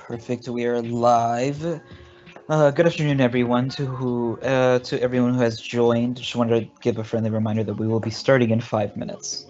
Perfect. We are live. Good afternoon, everyone. To everyone who has joined, just wanted to give a friendly reminder that we will be starting in 5 minutes.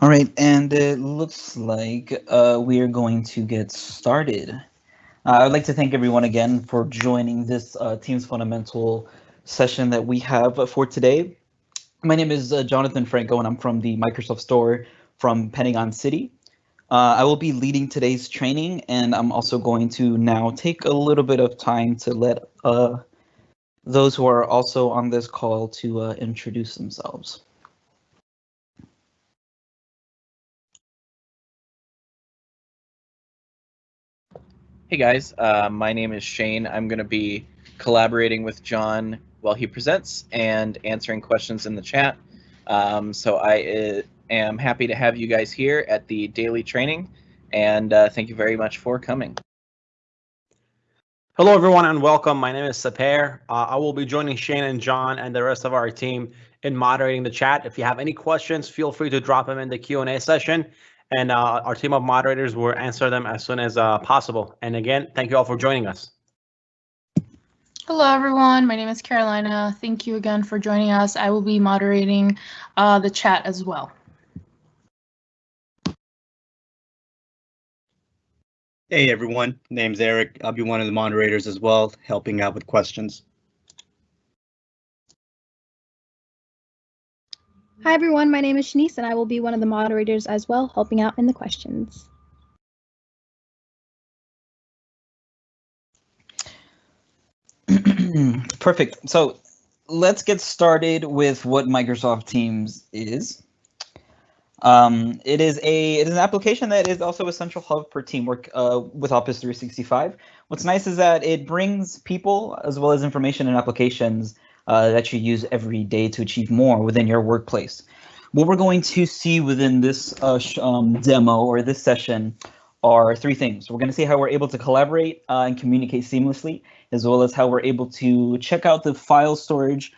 All right, and it looks like we are going to get started. I'd like to thank everyone again for joining this Teams Fundamental session that we have for today. My name is Jonathan Franco, and I'm from the Microsoft Store from Pentagon City. I will be leading today's training, and I'm also going to now take a little bit of time to let those who are also on this call to introduce themselves. Hey guys, my name is Shane. I'm going to be collaborating with John while he presents and answering questions in the chat. So I am happy to have you guys here at the daily training, and thank you very much for coming. Hello, everyone, and welcome. My name is Saper. I will be joining Shane and Jon and the rest of our team in moderating the chat. If you have any questions, feel free to drop them in the Q&A session, and our team of moderators will answer them as soon as possible. And again, thank you all for joining us. Hello, everyone. My name is Carolina. Thank you again for joining us. I will be moderating the chat as well. Hey everyone, name's Eric. I'll be one of the moderators as well, helping out with questions. Hi everyone, my name is Shanice and I will be one of the moderators as well, helping out in the questions. Perfect. So let's get started with what Microsoft Teams is. It is an application that is also a central hub for teamwork with Office 365. What's nice is that it brings people as well as information and applications that you use every day to achieve more within your workplace. What we're going to see within this demo or this session are three things. We're going to see how we're able to collaborate and communicate seamlessly, as well as how we're able to check out the file storage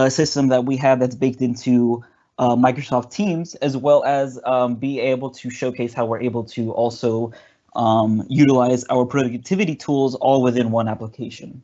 system that we have that's baked into Microsoft Teams, as well as be able to showcase how we're able to also utilize our productivity tools all within one application.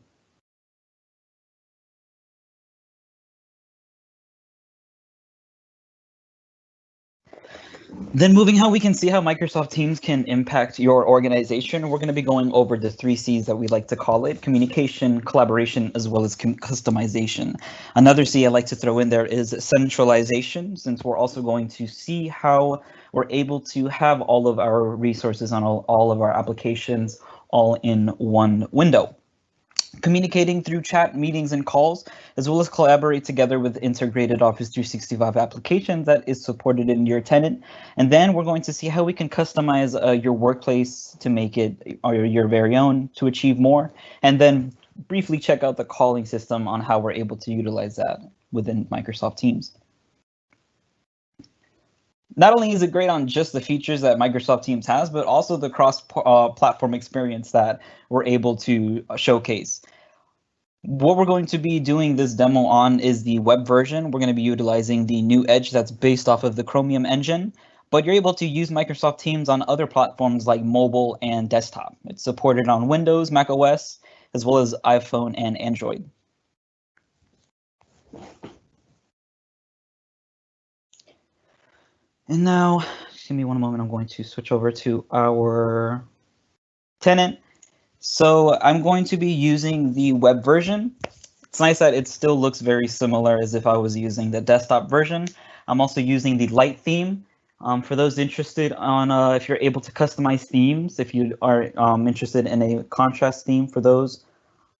Then moving how we can see how Microsoft Teams can impact your organization, we're going to be going over the 3 C's that we like to call it: communication, collaboration, as well as customization. Another C I like to throw in there is centralization, since we're also going to see how we're able to have all of our resources on all of our applications all in one window. Communicating through chat, meetings, and calls, as well as collaborate together with integrated Office 365 applications that is supported in your tenant. And then we're going to see how we can customize your workplace to make it your very own to achieve more. And then briefly check out the calling system on how we're able to utilize that within Microsoft Teams. Not only is it great on just the features that Microsoft Teams has, but also the cross-platform experience that we're able to showcase. What we're going to be doing this demo on is the web version. We're going to be utilizing the new Edge that's based off of the Chromium engine, but you're able to use Microsoft Teams on other platforms like mobile and desktop. It's supported on Windows, Mac OS, as well as iPhone and Android. And now, just give me one moment, I'm going to switch over to our tenant. So I'm going to be using the web version. It's nice that it still looks very similar as if I was using the desktop version. I'm also using the light theme. For those interested on if you're able to customize themes, if you are interested in a contrast theme for those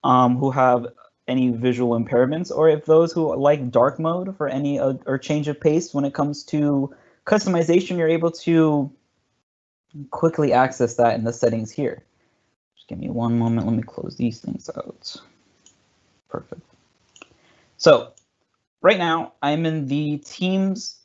who have any visual impairments, or if those who like dark mode for any or change of pace when it comes to customization, you're able to quickly access that in the settings here. Just give me one moment. Let me close these things out. Perfect. So right now I'm in the Teams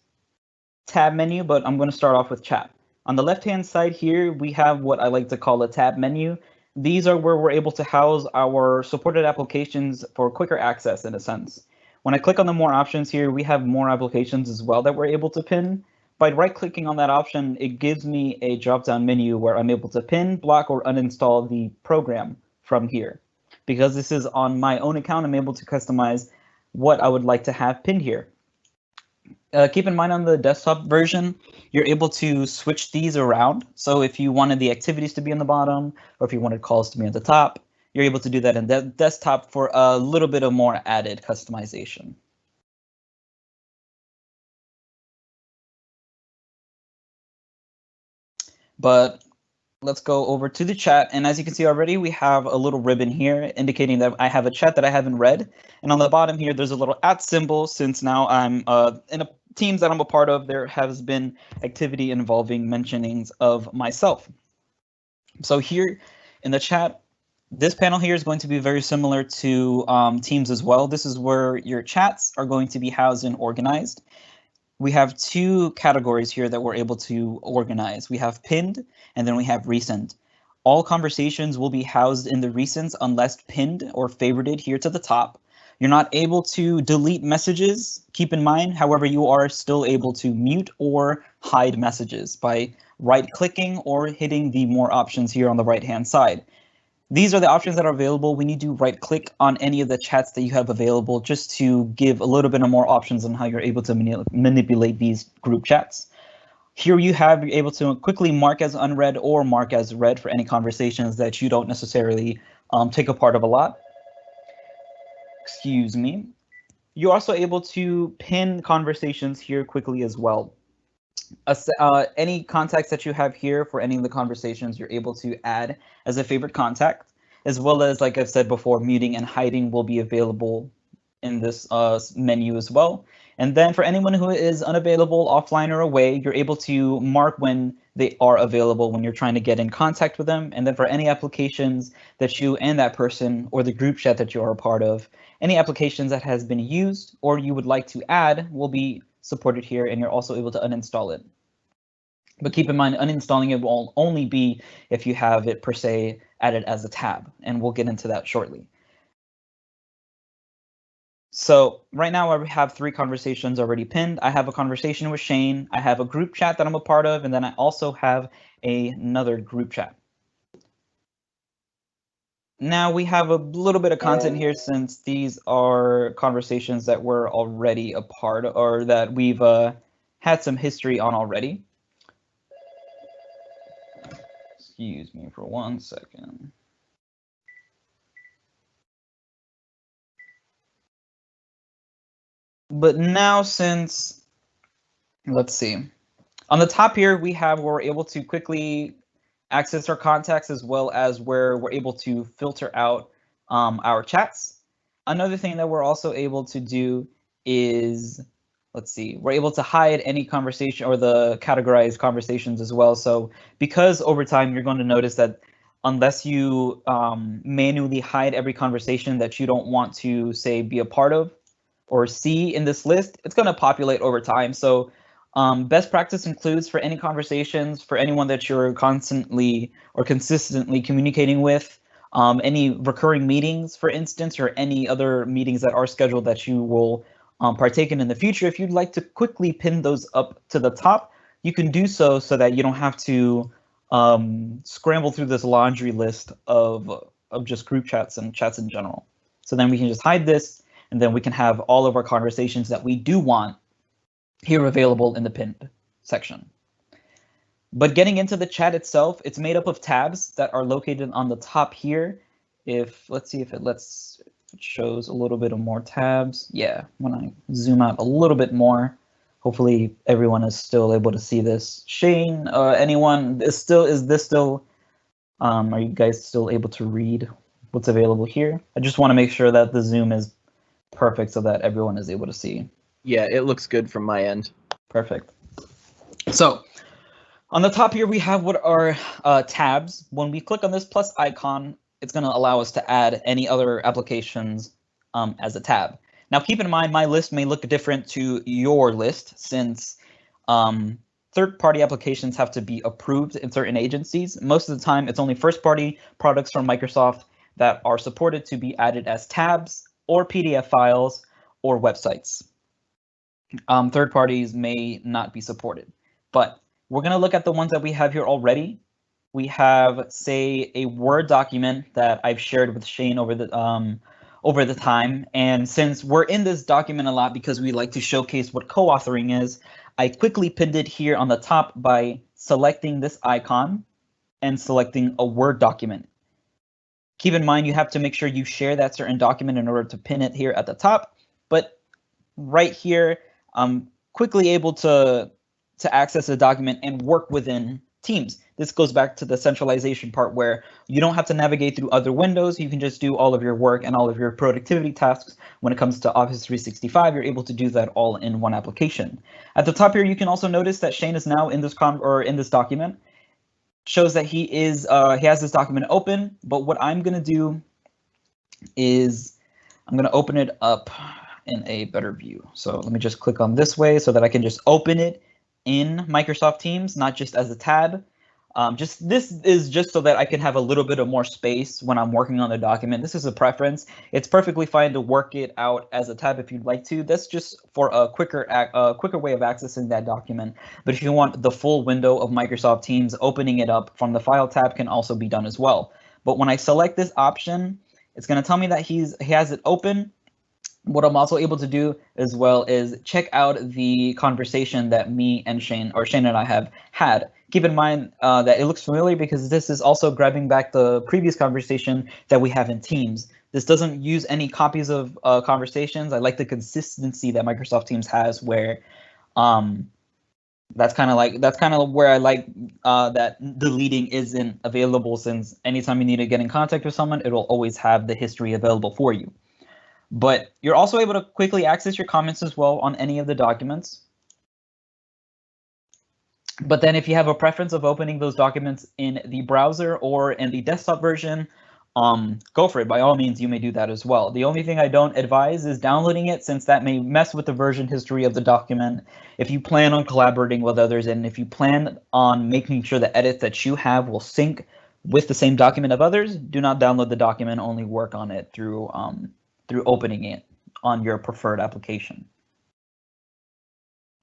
tab menu, but I'm going to start off with chat. On the left-hand side here, we have what I like to call a tab menu. These are where we're able to house our supported applications for quicker access in a sense. When I click on the more options here, we have more applications as well that we're able to pin. By right-clicking on that option, it gives me a drop-down menu where I'm able to pin, block, or uninstall the program from here. Because this is on my own account, I'm able to customize what I would like to have pinned here. Keep in mind on the desktop version, you're able to switch these around. So if you wanted the activities to be on the bottom, or if you wanted calls to be on the top, you're able to do that in the desktop for a little bit of more added customization. But let's go over to the chat. And as you can see already, we have a little ribbon here indicating that I have a chat that I haven't read. And on the bottom here, there's a little @ symbol. Since now I'm in a Teams that I'm a part of, there has been activity involving mentionings of myself. So here in the chat, this panel here is going to be very similar to Teams as well. This is where your chats are going to be housed and organized. we have two categories here that we're able to organize. We have pinned, and then we have recent. All conversations will be housed in the recents unless pinned or favorited here to the top. You're not able to delete messages, keep in mind. However, you are still able to mute or hide messages by right-clicking or hitting the more options here on the right-hand side. These are the options that are available when you do right-click on any of the chats that you have available, just to give a little bit of more options on how you're able to manipulate these group chats. Here you're able to quickly mark as unread or mark as read for any conversations that you don't necessarily take a part of a lot. Excuse me. You're also able to pin conversations here quickly as well. Any contacts that you have here for any of the conversations, you're able to add as a favorite contact, as well as, like I've said before, muting and hiding will be available in this menu as well. And then for anyone who is unavailable, offline or away, you're able to mark when they are available when you're trying to get in contact with them. And then for any applications that you and that person or the group chat that you are a part of, any applications that has been used or you would like to add will be supported here, and you're also able to uninstall it. But keep in mind, uninstalling it will only be if you have it per se added as a tab, and we'll get into that shortly. So right now I have 3 conversations already pinned. I have a conversation with Shane, I have a group chat that I'm a part of, and then I also have another group chat. Now we have a little bit of content here, since these are conversations that we're already a part of, or that we've had some history on already. Excuse me for 1 second. But now, since, let's see, on the top here we have where we're able to quickly access our contacts, as well as where we're able to filter out our chats. Another thing that we're also able to do is, let's see, we're able to hide any conversation or the categorized conversations as well. So because over time you're going to notice that unless you manually hide every conversation that you don't want to, say, be a part of or see in this list, it's going to populate over time. So best practice includes, for any conversations, for anyone that you're constantly or consistently communicating with, any recurring meetings, for instance, or any other meetings that are scheduled that you will partake in the future, if you'd like to quickly pin those up to the top, you can do so that you don't have to scramble through this laundry list of just group chats and chats in general. So then we can just hide this, and then we can have all of our conversations that we do want here available in the pinned section. But getting into the chat itself, it's made up of tabs that are located on the top here. Let's see if it shows a little bit of more tabs. Yeah, when I zoom out a little bit more, hopefully everyone is still able to see this. Shane, anyone, are you guys still able to read what's available here? I just want to make sure that the zoom is perfect so that everyone is able to see. Yeah, it looks good from my end. Perfect. So on the top here, we have what are tabs. When we click on this plus icon, it's going to allow us to add any other applications as a tab. Now, keep in mind, my list may look different to your list, since third-party applications have to be approved in certain agencies. Most of the time, it's only first-party products from Microsoft that are supported to be added as tabs or PDF files or websites. Third parties may not be supported, but we're going to look at the ones that we have here already. We have, say, a Word document that I've shared with Shane over the time, and since we're in this document a lot because we like to showcase what co-authoring is, I quickly pinned it here on the top by selecting this icon and selecting a Word document. Keep in mind, you have to make sure you share that certain document in order to pin it here at the top, but right here, I'm quickly able to access a document and work within Teams. This goes back to the centralization part where you don't have to navigate through other windows. You can just do all of your work and all of your productivity tasks. When it comes to Office 365, you're able to do that all in one application. At the top here, you can also notice that Shane is now in this document. Shows that he has this document open, but what I'm going to do is I'm going to open it up in a better view. So let me just click on this way so that I can just open it in Microsoft Teams, not just as a tab. This is just so that I can have a little bit of more space when I'm working on the document. This is a preference. It's perfectly fine to work it out as a tab if you'd like to. That's just for a quicker way of accessing that document. But if you want the full window of Microsoft Teams, opening it up from the File tab can also be done as well. But when I select this option, it's going to tell me that he has it open. What I'm also able to do as well is check out the conversation that me and Shane and I have had. Keep in mind that it looks familiar because this is also grabbing back the previous conversation that we have in Teams. This doesn't use any copies of conversations. I like the consistency that Microsoft Teams has, where that's kind of where I like that deleting isn't available, since anytime you need to get in contact with someone, it'll always have the history available for you. But you're also able to quickly access your comments as well on any of the documents. But then if you have a preference of opening those documents in the browser or in the desktop version, go for it. By all means, you may do that as well. The only thing I don't advise is downloading it, since that may mess with the version history of the document. If you plan on collaborating with others, and if you plan on making sure the edits that you have will sync with the same document of others, do not download the document. Only work on it through opening it on your preferred application.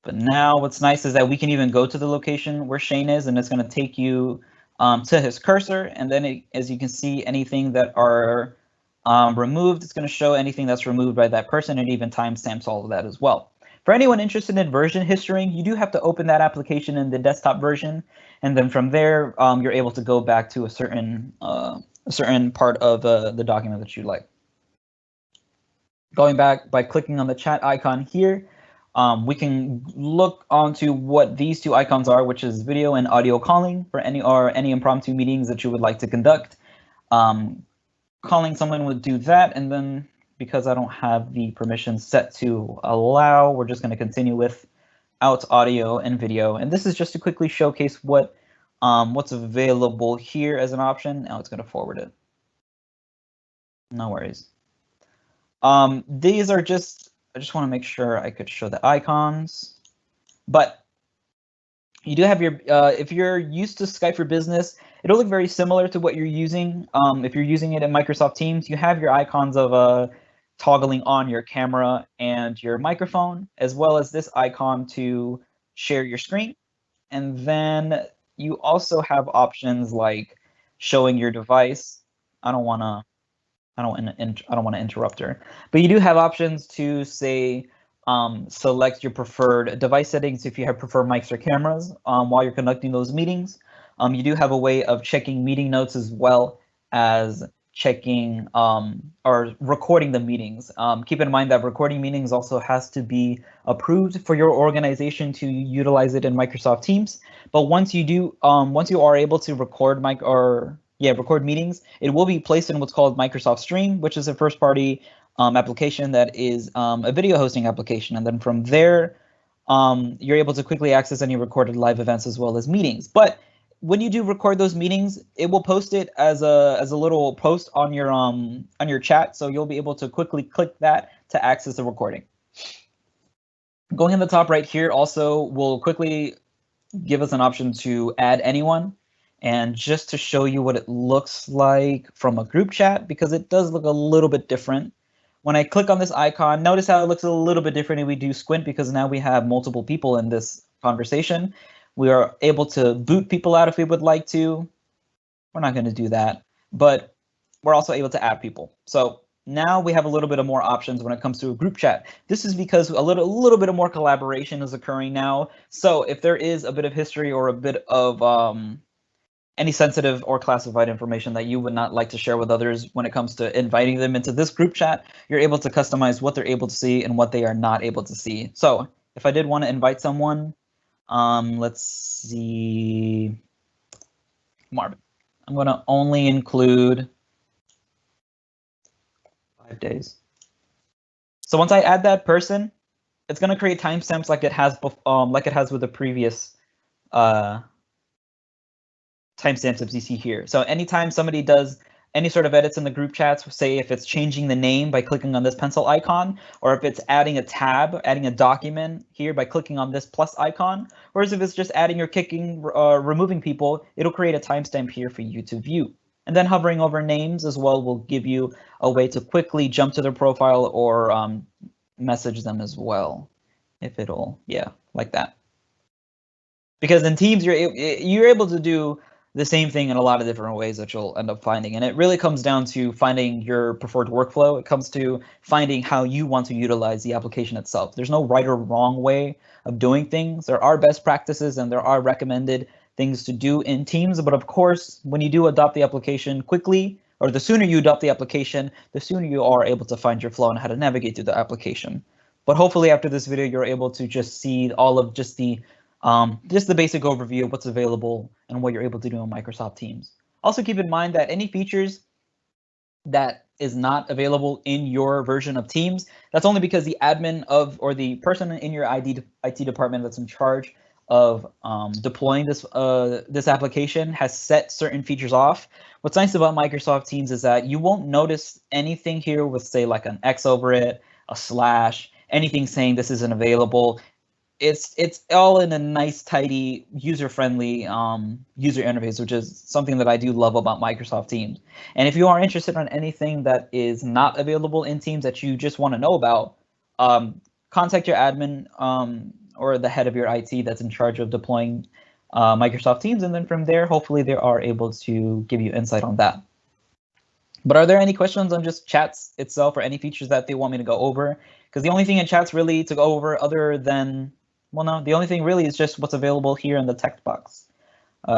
But now what's nice is that we can even go to the location where Shane is, and it's going to take you to his cursor. And then as you can see, anything that are removed, it's going to show anything that's removed by that person, and even timestamps all of that as well. For anyone interested in version history, you do have to open that application in the desktop version. And then from there, you're able to go back to a certain part of the document that you like. Going back by clicking on the chat icon here, we can look onto what these two icons are, which is video and audio calling for any impromptu meetings that you would like to conduct. Calling someone would do that, and then because I don't have the permissions set to allow, we're just going to continue with out audio and video. And this is just to quickly showcase what's available here as an option. Now it's going to forward it. No worries. These are just, I just want to make sure I could show the icons, but you do have your, if you're used to Skype for Business, it'll look very similar to what you're using. If you're using it in Microsoft Teams, you have your icons of toggling on your camera and your microphone, as well as this icon to share your screen. And then you also have options like showing your device. I don't want to interrupt her, but you do have options to say select your preferred device settings if you have preferred mics or cameras while you're conducting those meetings. You do have a way of checking meeting notes as well as checking or recording the meetings. Keep in mind that recording meetings also has to be approved for your organization to utilize it in Microsoft Teams. But once you are able to record record meetings, it will be placed in what's called Microsoft Stream, which is a first-party application that is a video hosting application. And then from there, you're able to quickly access any recorded live events as well as meetings. But when you do record those meetings, it will post it as a little post on your chat, so you'll be able to quickly click that to access the recording. Going in the top right here also will quickly give us an option to add anyone. And just to show you what it looks like from a group chat, because it does look a little bit different. When I click on this icon, notice how it looks a little bit different if we do squint, because now we have multiple people in this conversation. We are able to boot people out if we would like to. We're not going to do that, but we're also able to add people. So now we have a little bit of more options when it comes to a group chat. This is because a little bit of more collaboration is occurring now. So if there is a bit of history or a bit of any sensitive or classified information that you would not like to share with others when it comes to inviting them into this group chat, you're able to customize what they're able to see and what they are not able to see. So if I did want to invite someone, let's see, Marvin, I'm going to only include 5 days. So once I add that person, it's going to create timestamps like it has with the previous timestamps that you see here. So anytime somebody does any sort of edits in the group chats, say if it's changing the name by clicking on this pencil icon, or if it's adding a tab, adding a document here by clicking on this plus icon, or if it's just adding or kicking, removing people, it'll create a timestamp here for you to view. And then hovering over names as well will give you a way to quickly jump to their profile or message them as well, if it'll, yeah, like that. Because in Teams, you're able to do the same thing in a lot of different ways that you'll end up finding. And it really comes down to finding your preferred workflow. It comes to finding how you want to utilize the application itself. There's no right or wrong way of doing things. There are best practices and there are recommended things to do in Teams. But of course, when you do adopt the application quickly, or the sooner you adopt the application, the sooner you are able to find your flow and how to navigate through the application. But hopefully after this video, you're able to just see all of just the basic overview of what's available and what you're able to do on Microsoft Teams. Also keep in mind that any features that is not available in your version of Teams, that's only because the admin of, or the person in your IT department that's in charge of deploying this application has set certain features off. What's nice about Microsoft Teams is that you won't notice anything here with, say, like an X over it, a slash, anything saying this isn't available. It's all in a nice, tidy, user-friendly user interface, which is something that I do love about Microsoft Teams. And if you are interested in anything that is not available in Teams that you just want to know about, contact your admin or the head of your IT that's in charge of deploying Microsoft Teams, and then from there, hopefully they are able to give you insight on that. But are there any questions on just chats itself or any features that they want me to go over? Because the only thing in chats really to go over other than, well, no, the only thing really is just what's available here in the text box.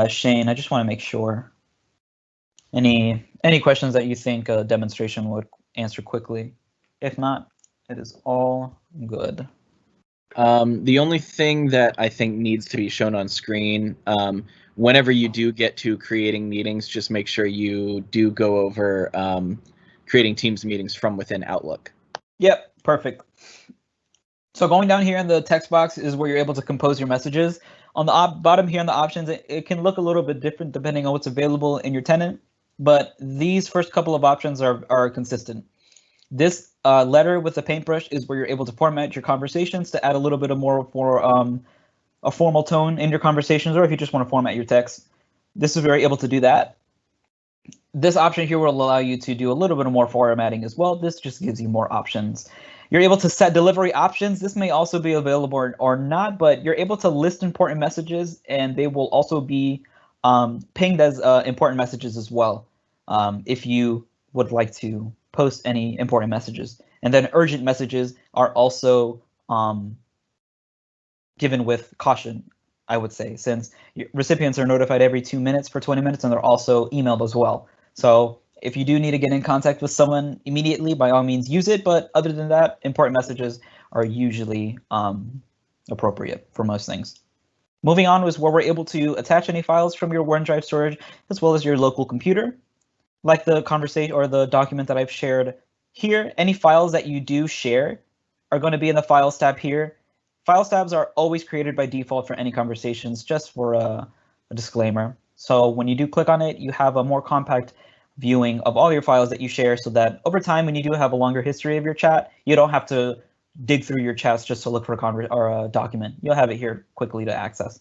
Shane, I just want to make sure. Any questions that you think a demonstration would answer quickly? If not, it is all good. The only thing that I think needs to be shown on screen, whenever you do get to creating meetings, just make sure you do go over creating Teams meetings from within Outlook. Yep, perfect. So going down here in the text box is where you're able to compose your messages. On the bottom here in the options, it can look a little bit different depending on what's available in your tenant, but these first couple of options are consistent. This letter with the paintbrush is where you're able to format your conversations to add a little bit of more for a formal tone in your conversations, or if you just want to format your text, this is where you're able to do that. This option here will allow you to do a little bit more formatting as well. This just gives you more options. You're able to set delivery options. This may also be available or not, but you're able to list important messages, and they will also be pinged as important messages as well, if you would like to post any important messages. And then urgent messages are also given with caution, I would say, since recipients are notified every 2 minutes for 20 minutes, and they're also emailed as well. So if you do need to get in contact with someone immediately, by all means use it. But other than that, important messages are usually appropriate for most things. Moving on was where we're able to attach any files from your OneDrive storage, as well as your local computer. Like the conversation or the document that I've shared here, any files that you do share are going to be in the Files tab here. Files tabs are always created by default for any conversations, just for a disclaimer. So when you do click on it, you have a more compact viewing of all your files that you share, so that over time, when you do have a longer history of your chat, you don't have to dig through your chats just to look for a document. You'll have it here quickly to access.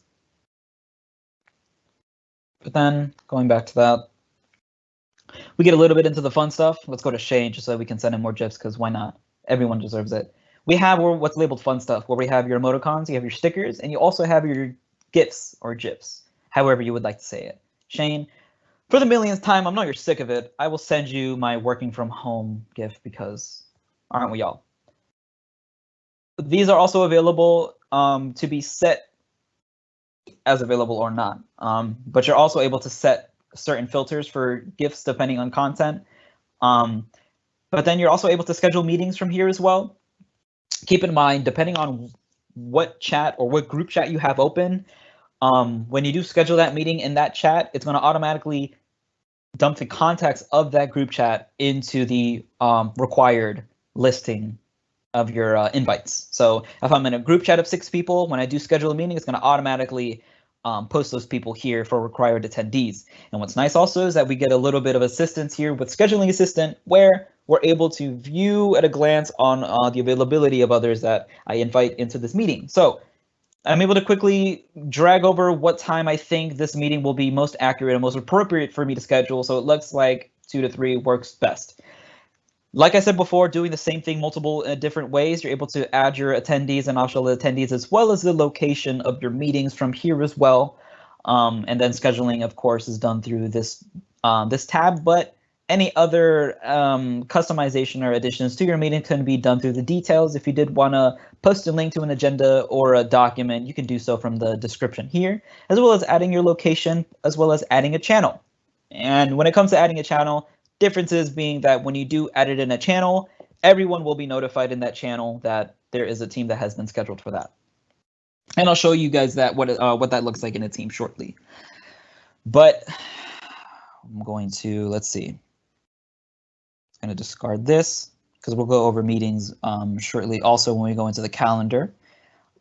But then going back to that, we get a little bit into the fun stuff. Let's go to Shane just so we can send him more GIFs, because why not? Everyone deserves it. We have what's labeled fun stuff, where we have your emoticons, you have your stickers, and you also have your GIFs or GIFs, however you would like to say it. Shane, for the millionth time, I know you're sick of it. I will send you my working from home GIF, because aren't we all? These are also available to be set as available or not, but you're also able to set certain filters for GIFs depending on content. But then you're also able to schedule meetings from here as well. Keep in mind, depending on what chat or what group chat you have open, when you do schedule that meeting in that chat, it's going to automatically dump the contacts of that group chat into the required listing of your invites. So if I'm in a group chat of 6 people, when I do schedule a meeting, it's going to automatically post those people here for required attendees. And what's nice also is that we get a little bit of assistance here with Scheduling Assistant, where we're able to view at a glance on the availability of others that I invite into this meeting. So I'm able to quickly drag over what time I think this meeting will be most accurate and most appropriate for me to schedule. So it looks like 2 to 3 works best. Like I said before, doing the same thing multiple different ways, you're able to add your attendees and optional attendees as well as the location of your meetings from here as well. And then scheduling, of course, is done through this tab, but any other customization or additions to your meeting can be done through the details. If you did want to post a link to an agenda or a document, you can do so from the description here, as well as adding your location, as well as adding a channel. And when it comes to adding a channel, differences being that when you do add it in a channel, everyone will be notified in that channel that there is a team that has been scheduled for that. And I'll show you guys that what that looks like in a team shortly. But I'm going to, let's see. I'm going to discard this because we'll go over meetings shortly also when we go into the calendar.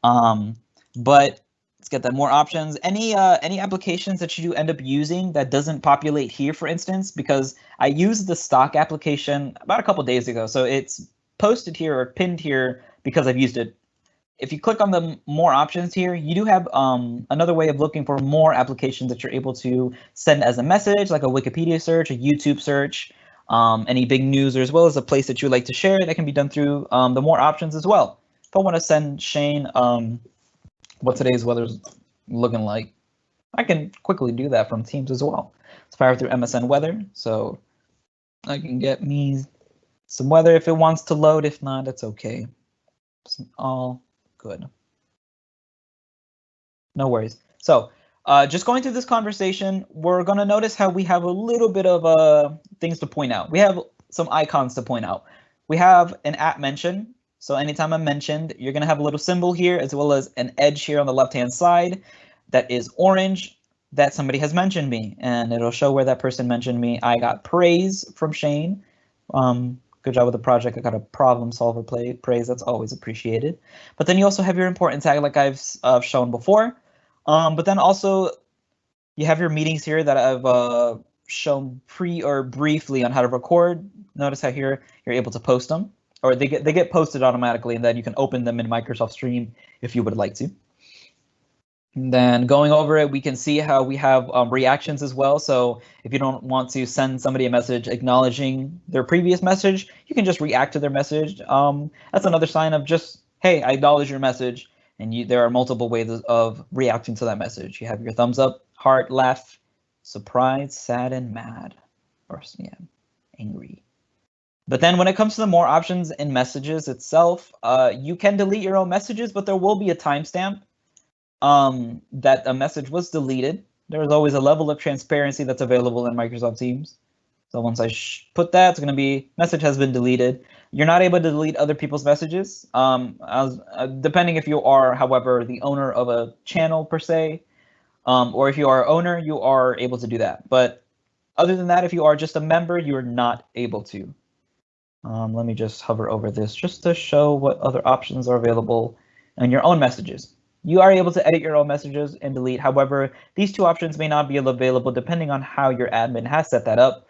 But let's get that more options. Any applications that you do end up using that doesn't populate here, for instance, because I used the stock application about a couple days ago. So it's posted here or pinned here because I've used it. If you click on the more options here, you do have another way of looking for more applications that you're able to send as a message, like a Wikipedia search, a YouTube search, any big news, or as well as a place that you like to share. That can be done through the more options as well. If I want to send Shane what today's weather's looking like, I can quickly do that from Teams as well. Let's fire through MSN weather, so I can get me some weather if it wants to load. If not, it's okay. It's all good. No worries. So just going through this conversation, we're going to notice how we have a little bit of things to point out. We have some icons to point out. We have an at mention. So anytime I'm mentioned, you're going to have a little symbol here as well as an edge here on the left-hand side that is orange that somebody has mentioned me, and it'll show where that person mentioned me. I got praise from Shane. Good job with the project. I got a problem solver praise. That's always appreciated. But then you also have your important tag like I've shown before. But then also you have your meetings here that I've shown briefly on how to record. Notice how here you're able to post them, or they get posted automatically, and then you can open them in Microsoft Stream if you would like to. And then going over it, we can see how we have reactions as well. So if you don't want to send somebody a message acknowledging their previous message, you can just react to their message. That's another sign of just, hey, I acknowledge your message. And there are multiple ways of reacting to that message. You have your thumbs up, heart, laugh, surprised, sad, and mad, or yeah, angry. But then when it comes to the more options in messages itself, you can delete your own messages, but there will be a timestamp that a message was deleted. There is always a level of transparency that's available in Microsoft Teams. So once I put that, it's going to be message has been deleted. You're not able to delete other people's messages, depending if you are, however, the owner of a channel per se, or if you are an owner, you are able to do that. But other than that, if you are just a member, you are not able to. Let me just hover over this just to show what other options are available in your own messages. You are able to edit your own messages and delete. However, these two options may not be available depending on how your admin has set that up.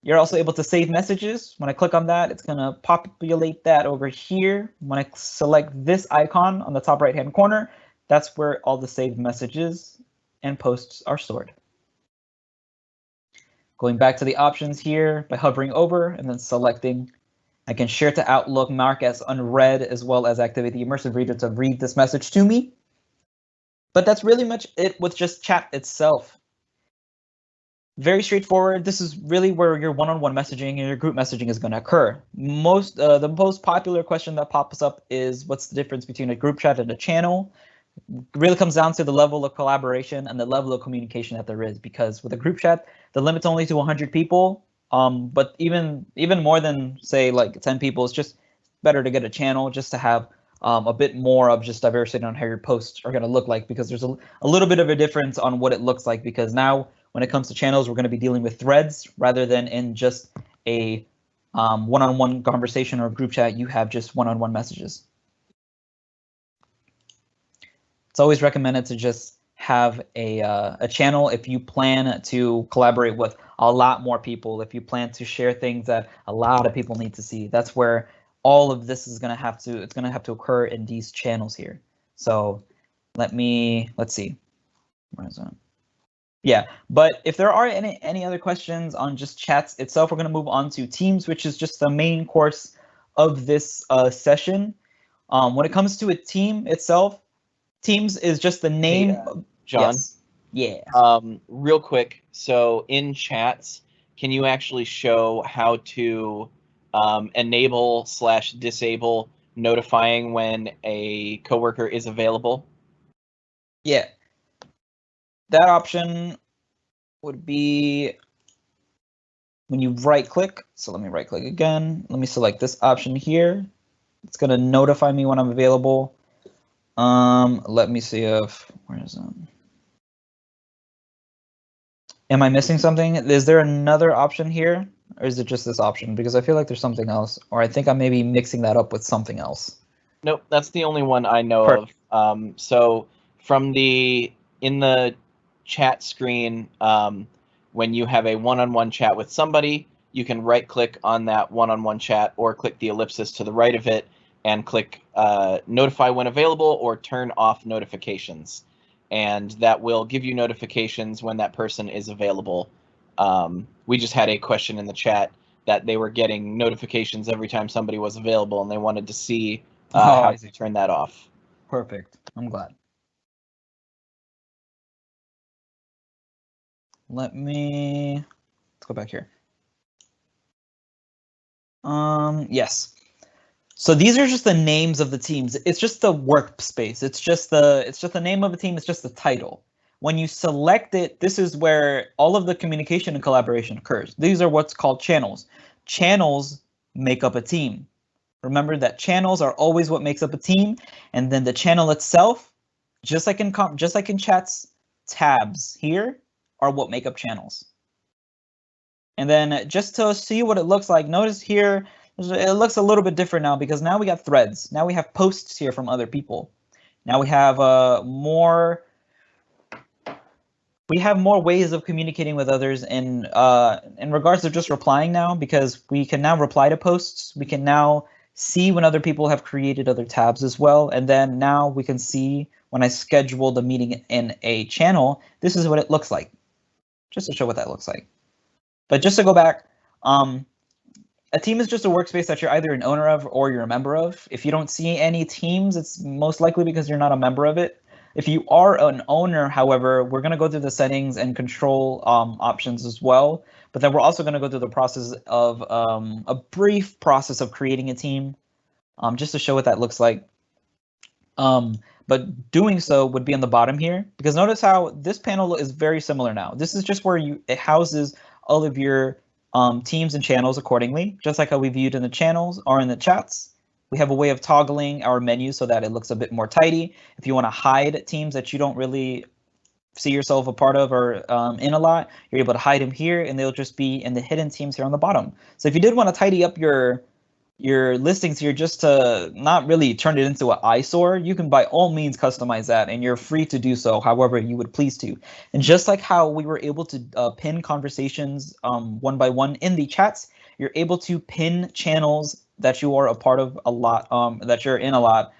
You're also able to save messages. When I click on that, it's going to populate that over here. When I select this icon on the top right-hand corner, that's where all the saved messages and posts are stored. Going back to the options here by hovering over and then selecting, I can share to Outlook, mark as unread, as well as activate the immersive reader to read this message to me. But that's really much it with just chat itself. Very straightforward. This is really where your one-on-one messaging and your group messaging is going to occur. The most popular question that pops up is what's the difference between a group chat and a channel? It really comes down to the level of collaboration and the level of communication that there is, because with a group chat, the limit's only to 100 people. But even more than say like 10 people, it's just better to get a channel just to have a bit more of just diversity on how your posts are going to look like, because there's a little bit of a difference on what it looks like, because now when it comes to channels, we're going to be dealing with threads rather than in just a one-on-one conversation or group chat. You have just one-on-one messages. It's always recommended to just have a channel, if you plan to collaborate with a lot more people, if you plan to share things that a lot of people need to see, that's where all of this is going to have to occur in these channels here. So let's see. Where is that? Yeah, but if there are any other questions on just chats itself, we're going to move on to Teams, which is just the main course of this session. When it comes to a team itself, Teams is just the name. Hey, John. Yes. Yeah. Real quick. So in chats, can you actually show how to enable/disable notifying when a coworker is available? Yeah. That option would be when you right click. So let me right click again. Let me select this option here. It's going to notify me when I'm available. Let me see if, where is it? Am I missing something? Is there another option here? Or is it just this option? Because I feel like there's something else, or I think I may be mixing that up with something else. Nope, that's the only one I know of. So from in the chat screen, when you have a one-on-one chat with somebody, you can right-click on that one-on-one chat or click the ellipsis to the right of it and click notify when available or turn off notifications. And that will give you notifications when that person is available. We just had a question in the chat that they were getting notifications every time somebody was available and they wanted to see how to turn that off. Perfect. I'm glad. Let's go back here. Yes. So these are just the names of the teams. It's just the workspace. It's just the name of a team. It's just the title. When you select it, this is where all of the communication and collaboration occurs. These are what's called channels. Channels make up a team. Remember that channels are always what makes up a team, and then the channel itself, just like in chats, tabs here are what make up channels. And then just to see what it looks like, notice here it looks a little bit different now because now we got threads. Now we have posts here from other people. Now we have more ways of communicating with others in regards to just replying now, because we can now reply to posts. We can now see when other people have created other tabs as well. And then now we can see when I schedule the meeting in a channel, this is what it looks like, just to show what that looks like. But just to go back, a team is just a workspace that you're either an owner of or you're a member of. If you don't see any teams, it's most likely because you're not a member of it. If you are an owner, however, we're going to go through the settings and control options as well. But then we're also going to go through the process of a brief process of creating a team, just to show what that looks like. But doing so would be on the bottom here, because notice how this panel is very similar now. This is just where it houses all of your teams and channels accordingly, just like how we viewed in the channels or in the chats. We have a way of toggling our menu so that it looks a bit more tidy. If you want to hide teams that you don't really see yourself a part of or in a lot, you're able to hide them here, and they'll just be in the hidden teams here on the bottom. So if you did want to tidy up your listings here just to not really turn it into an eyesore, you can by all means customize that, and you're free to do so however you would please to. And just like how we were able to pin conversations one by one in the chats, you're able to pin channels that you are a part of a lot, that you're in a lot,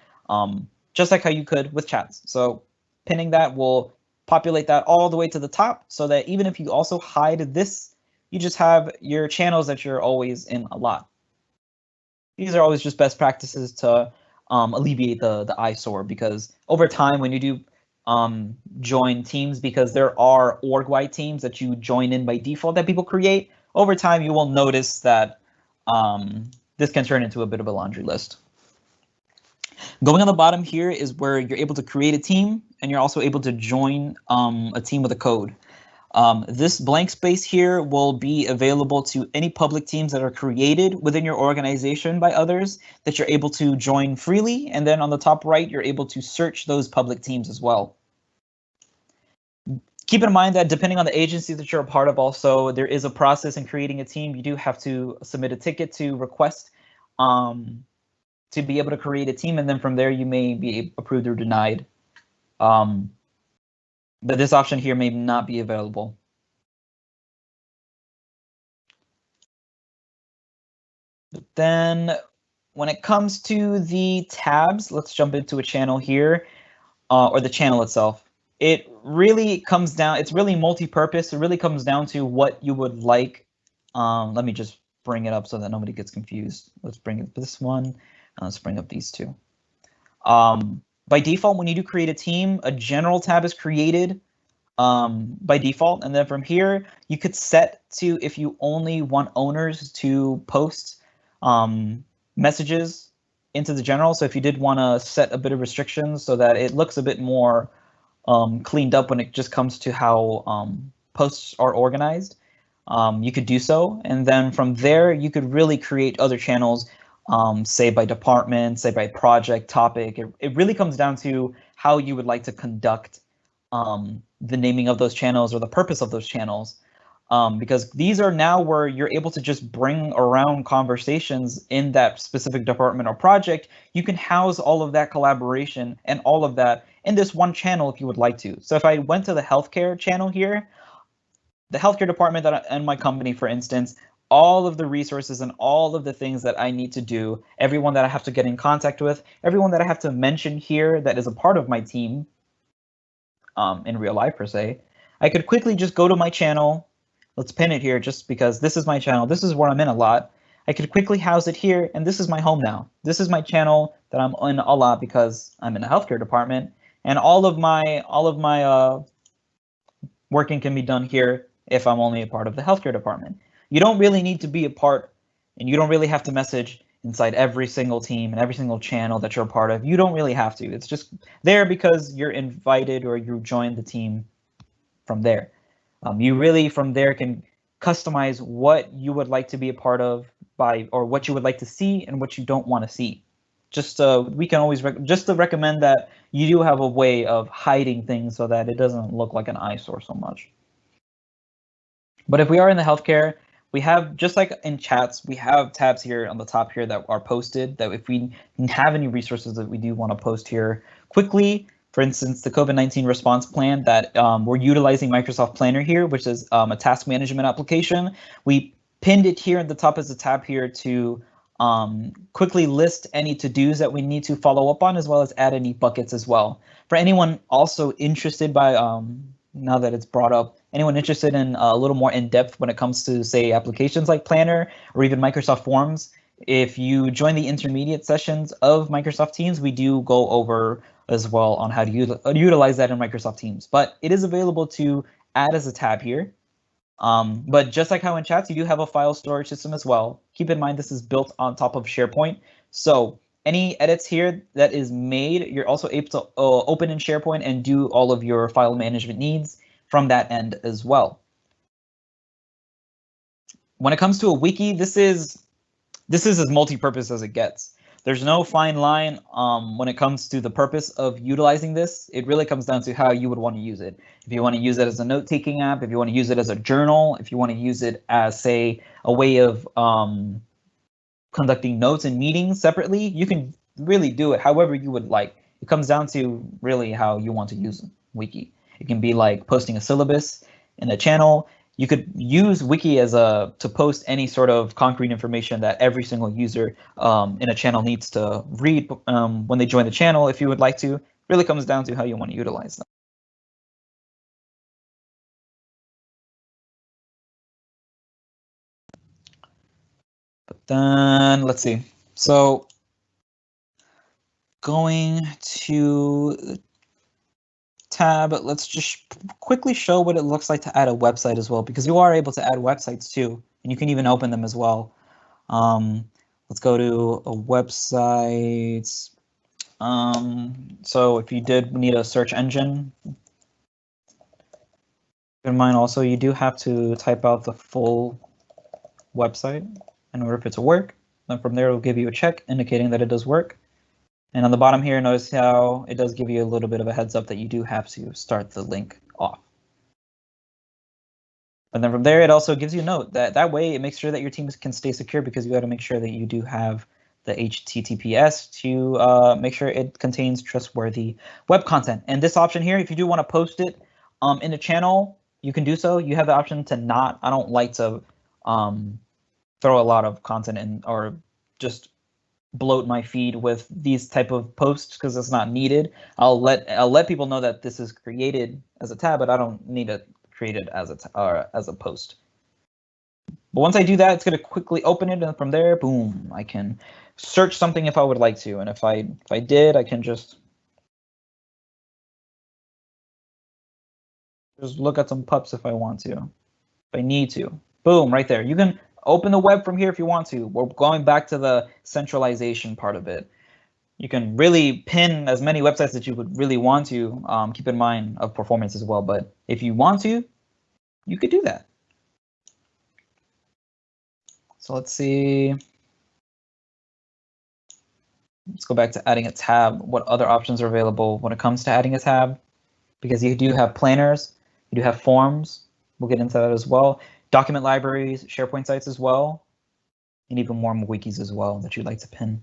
just like how you could with chats. So pinning that will populate that all the way to the top, so that even if you also hide this, you just have your channels that you're always in a lot. These are always just best practices to alleviate the eyesore, because over time when you do join teams, because there are org-wide teams that you join in by default that people create, over time you will notice that this can turn into a bit of a laundry list. Going on the bottom here is where you're able to create a team, and you're also able to join a team with a code. This blank space here will be available to any public teams that are created within your organization by others that you're able to join freely. And then on the top right, you're able to search those public teams as well. Keep in mind that depending on the agency that you're a part of, also, there is a process in creating a team. You do have to submit a ticket to request to be able to create a team, and then from there you may be approved or denied. but this option here may not be available. But then when it comes to the tabs, let's jump into a channel here, or the channel itself. It really comes down, it's really multi-purpose. It really comes down to what you would like. Let me just bring it up so that nobody gets confused. Let's bring up this one. Let's bring up these two. By default, when you do create a team, a general tab is created by default. And then from here, you could set to if you only want owners to post messages into the general. So if you did want to set a bit of restrictions so that it looks a bit more cleaned up when it just comes to how posts are organized, you could do so. And then from there, you could really create other channels, say by department, say by project topic. It really comes down to how you would like to conduct the naming of those channels or the purpose of those channels. Because these are now where you're able to just bring around conversations in that specific department or project. You can house all of that collaboration and all of that in this one channel if you would like to. So if I went to the healthcare channel here, the healthcare department that in my company, for instance, all of the resources and all of the things that I need to do, everyone that I have to get in contact with, everyone that I have to mention here that is a part of my team in real life per se, I could quickly just go to my channel. Let's pin it here just because this is my channel. This is where I'm in a lot. I could quickly house it here, and this is my home now. This is my channel that I'm in a lot because I'm in the healthcare department, and all of my working can be done here if I'm only a part of the healthcare department. You don't really need to be a part, and you don't really have to message inside every single team and every single channel that you're a part of. You don't really have to. It's just there because you're invited or you joined the team from there. You really from there can customize what you would like to be a part of or what you would like to see and what you don't want to see. Just we can always just to recommend that you do have a way of hiding things so that it doesn't look like an eyesore so much. But if we are in the healthcare, we have, just like in chats, we have tabs here on the top here that are posted, that if we have any resources that we do want to post here quickly, for instance, the COVID-19 response plan that we're utilizing Microsoft Planner here, which is a task management application. We pinned it here at the top as a tab here to quickly list any to-dos that we need to follow up on, as well as add any buckets as well. For anyone also interested by, now that it's brought up, anyone interested in a little more in-depth when it comes to, say, applications like Planner or even Microsoft Forms, if you join the intermediate sessions of Microsoft Teams, we do go over as well on how to utilize that in Microsoft Teams. But it is available to add as a tab here. But just like how in chats, you do have a file storage system as well. Keep in mind, this is built on top of SharePoint. So any edits here that is made, you're also able to open in SharePoint and do all of your file management needs from that end as well. When it comes to a wiki, this is as multi-purpose as it gets. There's no fine line when it comes to the purpose of utilizing this. It really comes down to how you would want to use it. If you want to use it as a note-taking app, if you want to use it as a journal, if you want to use it as, say, a way of conducting notes and meetings separately, you can really do it however you would like. It comes down to really how you want to use Wiki. It can be like posting a syllabus in a channel. You could use Wiki as to post any sort of concrete information that every single user in a channel needs to read when they join the channel, if you would like to. It really comes down to how you want to utilize them. But then let's see. So going to the tab, let's just quickly show what it looks like to add a website as well, because you are able to add websites too, and you can even open them as well. Let's go to a website. So if you did need a search engine, keep in mind also you do have to type out the full website in order for it to work. Then from there, it'll give you a check indicating that it does work. And on the bottom here, notice how it does give you a little bit of a heads up that you do have to start the link off. And then from there, it also gives you a note that way it makes sure that your team can stay secure, because you got to make sure that you do have the HTTPS to make sure it contains trustworthy web content. And this option here, if you do want to post it in a channel, you can do so. You have the option to not. I don't like to throw a lot of content in or just bloat my feed with these type of posts because it's not needed. I'll let people know that this is created as a tab, but I don't need to create it as a post. But once I do that, it's going to quickly open it, and from there, boom, I can search something if I would like to, and if I did, I can just look at some pups if I want to, if I need to. Boom, right there. You can open the web from here if you want to. We're going back to the centralization part of it. You can really pin as many websites that you would really want to. Keep in mind of performance as well, but if you want to, you could do that. So let's see. Let's go back to adding a tab. What other options are available when it comes to adding a tab? Because you do have planners, you do have forms. We'll get into that as well. Document libraries, SharePoint sites as well, and even more wikis as well that you'd like to pin.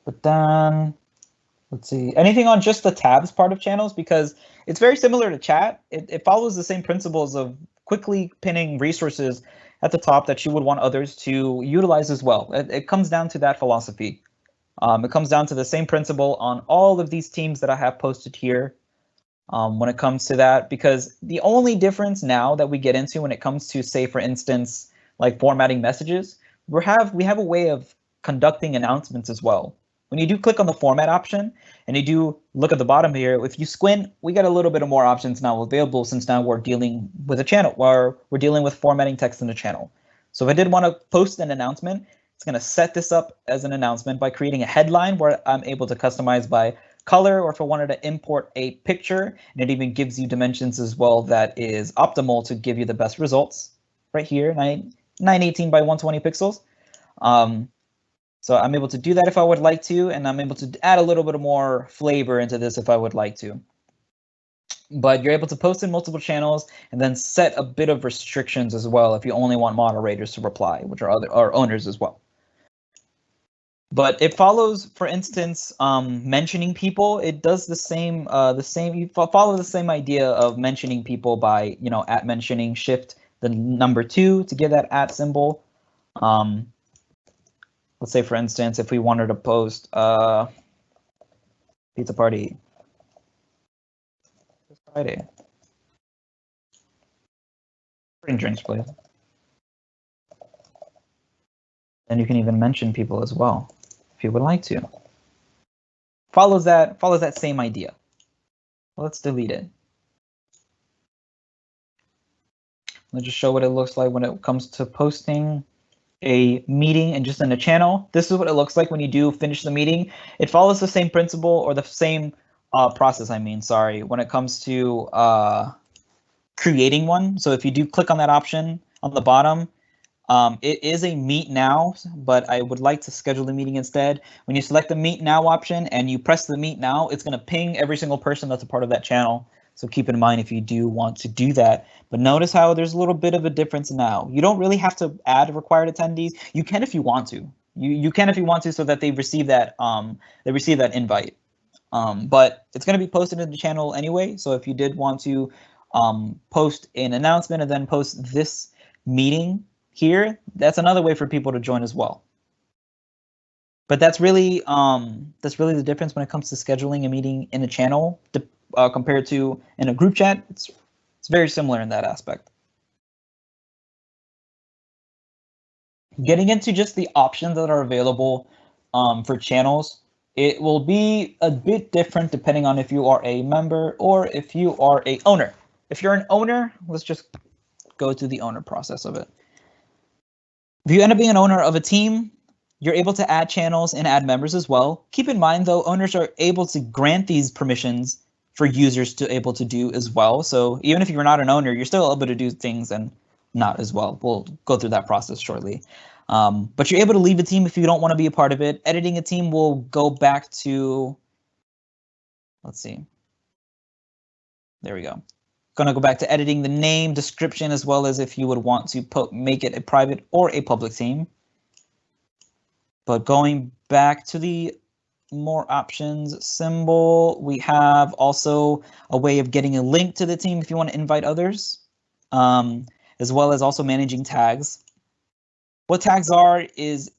But then, let's see, anything on just the tabs part of channels, because it's very similar to chat. It follows the same principles of quickly pinning resources at the top that you would want others to utilize as well. It comes down to that philosophy. It comes down to the same principle on all of these teams that I have posted here when it comes to that, because the only difference now that we get into when it comes to, say, for instance, like formatting messages, we have a way of conducting announcements as well. When you do click on the format option and you do look at the bottom here, if you squint, we got a little bit of more options now available since now we're dealing with a channel, or we're dealing with formatting text in a channel. So if I did want to post an announcement, it's going to set this up as an announcement by creating a headline where I'm able to customize by color, or if I wanted to import a picture, and it even gives you dimensions as well that is optimal to give you the best results. Right here, 918 by 120 pixels. So I'm able to do that if I would like to, and I'm able to add a little bit more flavor into this if I would like to. But you're able to post in multiple channels and then set a bit of restrictions as well if you only want moderators to reply, which are owners as well. But it follows, for instance, mentioning people. It does the same. You follow the same idea of mentioning people by, at mentioning, shift the number 2 to give that at symbol. Let's say, for instance, if we wanted to post pizza party this Friday. Bring drinks, please. And you can even mention people as well if you would like to. Follows that same idea. Let's delete it. Let's just show what it looks like when it comes to posting a meeting and just in a channel. This is what it looks like when you do finish the meeting. It follows the same principle, or the same process, when it comes to creating one. So if you do click on that option on the bottom, it is a meet now, but I would like to schedule the meeting instead. When you select the meet now option and you press the meet now, it's going to ping every single person that's a part of that channel. So keep in mind if you do want to do that. But notice how there's a little bit of a difference now. You don't really have to add required attendees. You can if you want to. You can if you want to, so that they receive that invite. But it's going to be posted in the channel anyway. So if you did want to post an announcement and then post this meeting here, that's another way for people to join as well. But that's really the difference when it comes to scheduling a meeting in a channel compared to in a group chat. It's very similar in that aspect. Getting into just the options that are available for channels, it will be a bit different depending on if you are a member or if you are a owner. If you're an owner, let's just go through the owner process of it. If you end up being an owner of a team, you're able to add channels and add members as well. Keep in mind, though, owners are able to grant these permissions for users to able to do as well. So even if you're not an owner, you're still able to do things and not as well. We'll go through that process shortly. But you're able to leave a team if you don't want to be a part of it. Editing a team will go back to, let's see. There we go. Gonna go back to editing the name, description, as well as if you would want to make it a private or a public team. But going back to the more options symbol, we have also a way of getting a link to the team if you want to invite others, as well as also managing tags. What tags are is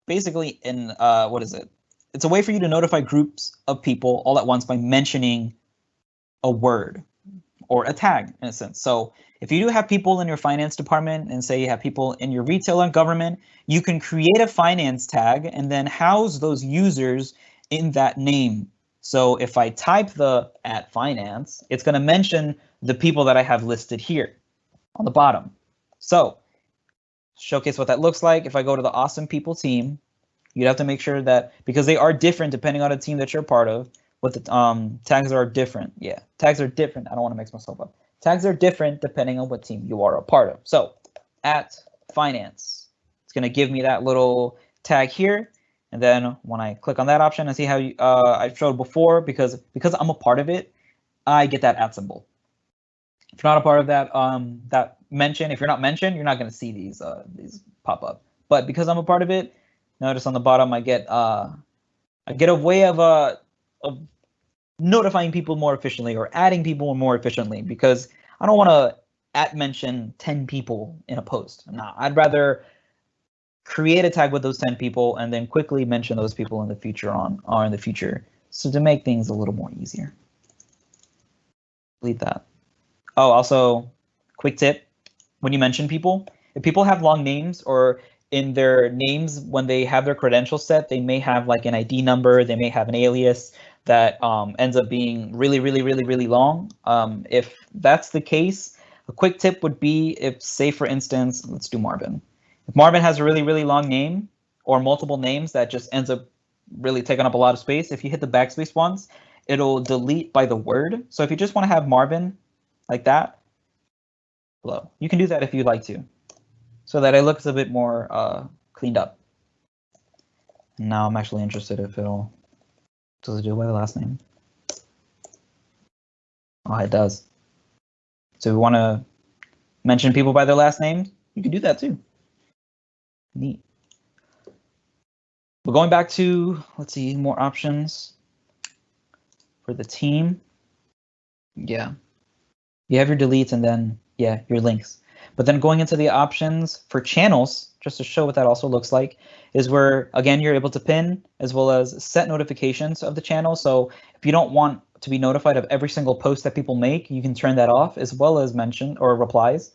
basically what is it? It's a way for you to notify groups of people all at once by mentioning a word or a tag in a sense. So if you do have people in your finance department and say you have people in your retail and government, you can create a finance tag and then house those users in that name. So if I type the @finance, it's going to mention the people that I have listed here on the bottom. So showcase what that looks like. If I go to the awesome people team, you'd have to make sure that, because they are different depending on the team that you're part of, what the tags are different. Yeah, tags are different. I don't want to mix myself up. Tags are different depending on what team you are a part of. So @finance, it's going to give me that little tag here. And then when I click on that option and see how I showed before, because I'm a part of it, I get that @ symbol. If you're not a part of that that mention, if you're not mentioned, you're not going to see these pop up. But because I'm a part of it, notice on the bottom I get a way of notifying people more efficiently or adding people more efficiently, because I don't want to mention 10 people in a post. No, I'd rather create a tag with those 10 people and then quickly mention those people in the future so to make things a little more easier. Delete that. Oh, also, quick tip, when you mention people, if people have long names, or in their names when they have their credentials set, they may have like an ID number, they may have an alias that ends up being really long. If that's the case, a quick tip would be, if, say for instance, let's do Marvin. If Marvin has a really long name or multiple names that just ends up really taking up a lot of space, if you hit the backspace once, it'll delete by the word. So if you just want to have Marvin like that, hello, you can do that if you'd like to, so that it looks a bit more cleaned up. Now I'm actually interested if does it do it by the last name? Oh, it does. So if we want to mention people by their last names, you can do that too. Neat. We're going back to, let's see, more options for the team. Yeah. You have your deletes and then, yeah, your links. But then going into the options for channels, just to show what that also looks like, is where, again, you're able to pin as well as set notifications of the channel. So if you don't want to be notified of every single post that people make, you can turn that off, as well as mention or replies.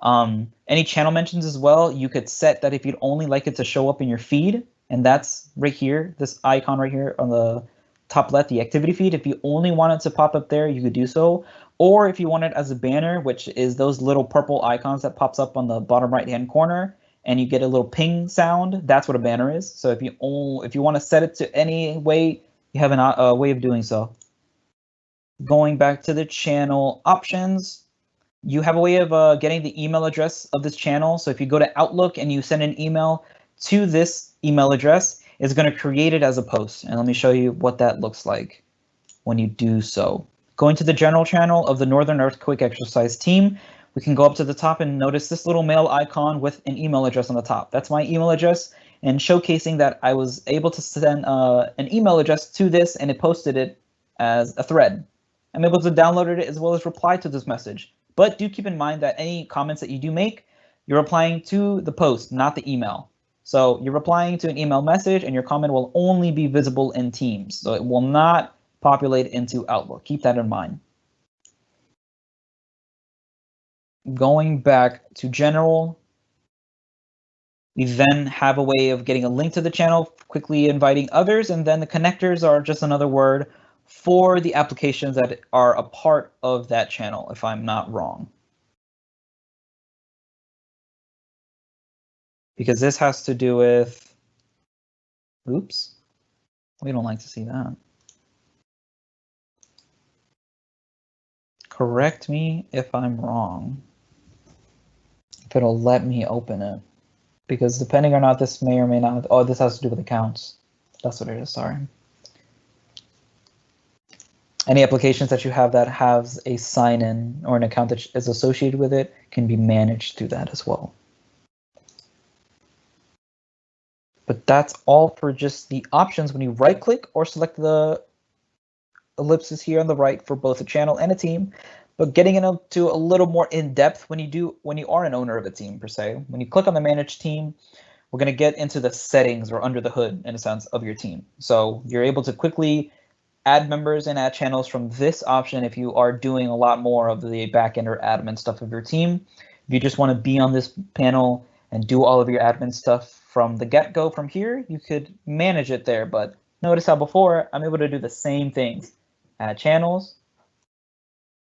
Any channel mentions as well, you could set that if you'd only like it to show up in your feed, and that's right here, this icon right here on the top left, the activity feed. If you only want it to pop up there, you could do so. Or if you want it as a banner, which is those little purple icons that pops up on the bottom right hand corner, and you get a little ping sound, that's what a banner is. So if you want to set it to any way, you have a way of doing so. Going back to the channel options, you have a way of getting the email address of this channel. So if you go to Outlook and you send an email to this email address, it's going to create it as a post. And let me show you what that looks like when you do so. Going to the general channel of the Northern Earthquake Exercise Team, we can go up to the top and notice this little mail icon with an email address on the top. That's my email address, and showcasing that I was able to send an email address to this, and it posted it as a thread. I'm able to download it as well as reply to this message. But do keep in mind that any comments that you do make, you're replying to the post, not the email. So you're replying to an email message, and your comment will only be visible in Teams. So it will not populate into Outlook. Keep that in mind. Going back to general, we then have a way of getting a link to the channel, quickly inviting others, and then the connectors are just another word for the applications that are a part of that channel, if I'm not wrong. Because this has to do with, oops, we don't like to see that. Correct me if I'm wrong, if it'll let me open it. Because depending or not, this may or may not, oh, this has to do with accounts. That's what it is, sorry. Any applications that you have that has a sign-in or an account that is associated with it can be managed through that as well. But that's all for just the options when you right-click or select the ellipses here on the right for both a channel and a team. But getting into a little more in-depth when you are an owner of a team per se. When you click on the Manage Team, we're going to get into the settings or under the hood, in a sense, of your team. So you're able to quickly add members and add channels from this option if you are doing a lot more of the backend or admin stuff of your team. If you just want to be on this panel and do all of your admin stuff from the get-go from here, you could manage it there. But notice how before I'm able to do the same things. Add channels,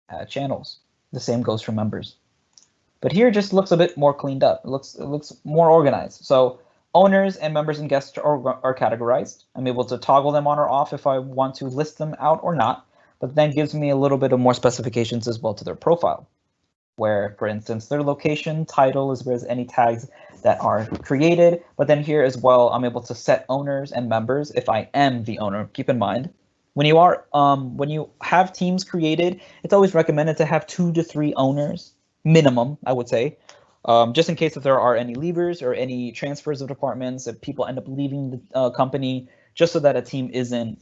add channels. The same goes for members. But here it just looks a bit more cleaned up. It looks more organized. So owners and members and guests are categorized. I'm able to toggle them on or off if I want to list them out or not, but then gives me a little bit of more specifications as well to their profile, where, for instance, their location, title, as well as any tags that are created. But then here as well, I'm able to set owners and members if I am the owner. Keep in mind, when you have teams created, it's always recommended to have 2 to 3 owners minimum, I would say. Just in case if there are any leavers or any transfers of departments, if people end up leaving the company, just so that a team isn't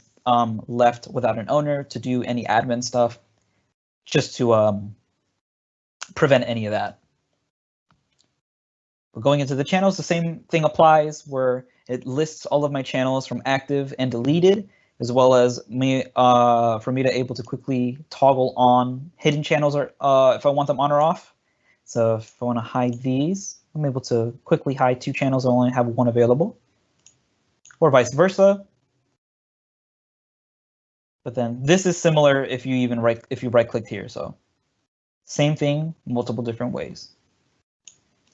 left without an owner to do any admin stuff, just to prevent any of that. But going into the channels, the same thing applies, where it lists all of my channels from active and deleted, as well as for me to able to quickly toggle on hidden channels, or if I want them on or off. So if I want to hide these, I'm able to quickly hide 2 channels and only have 1 available, or vice versa. But then this is similar if you right-clicked here. So same thing, multiple different ways.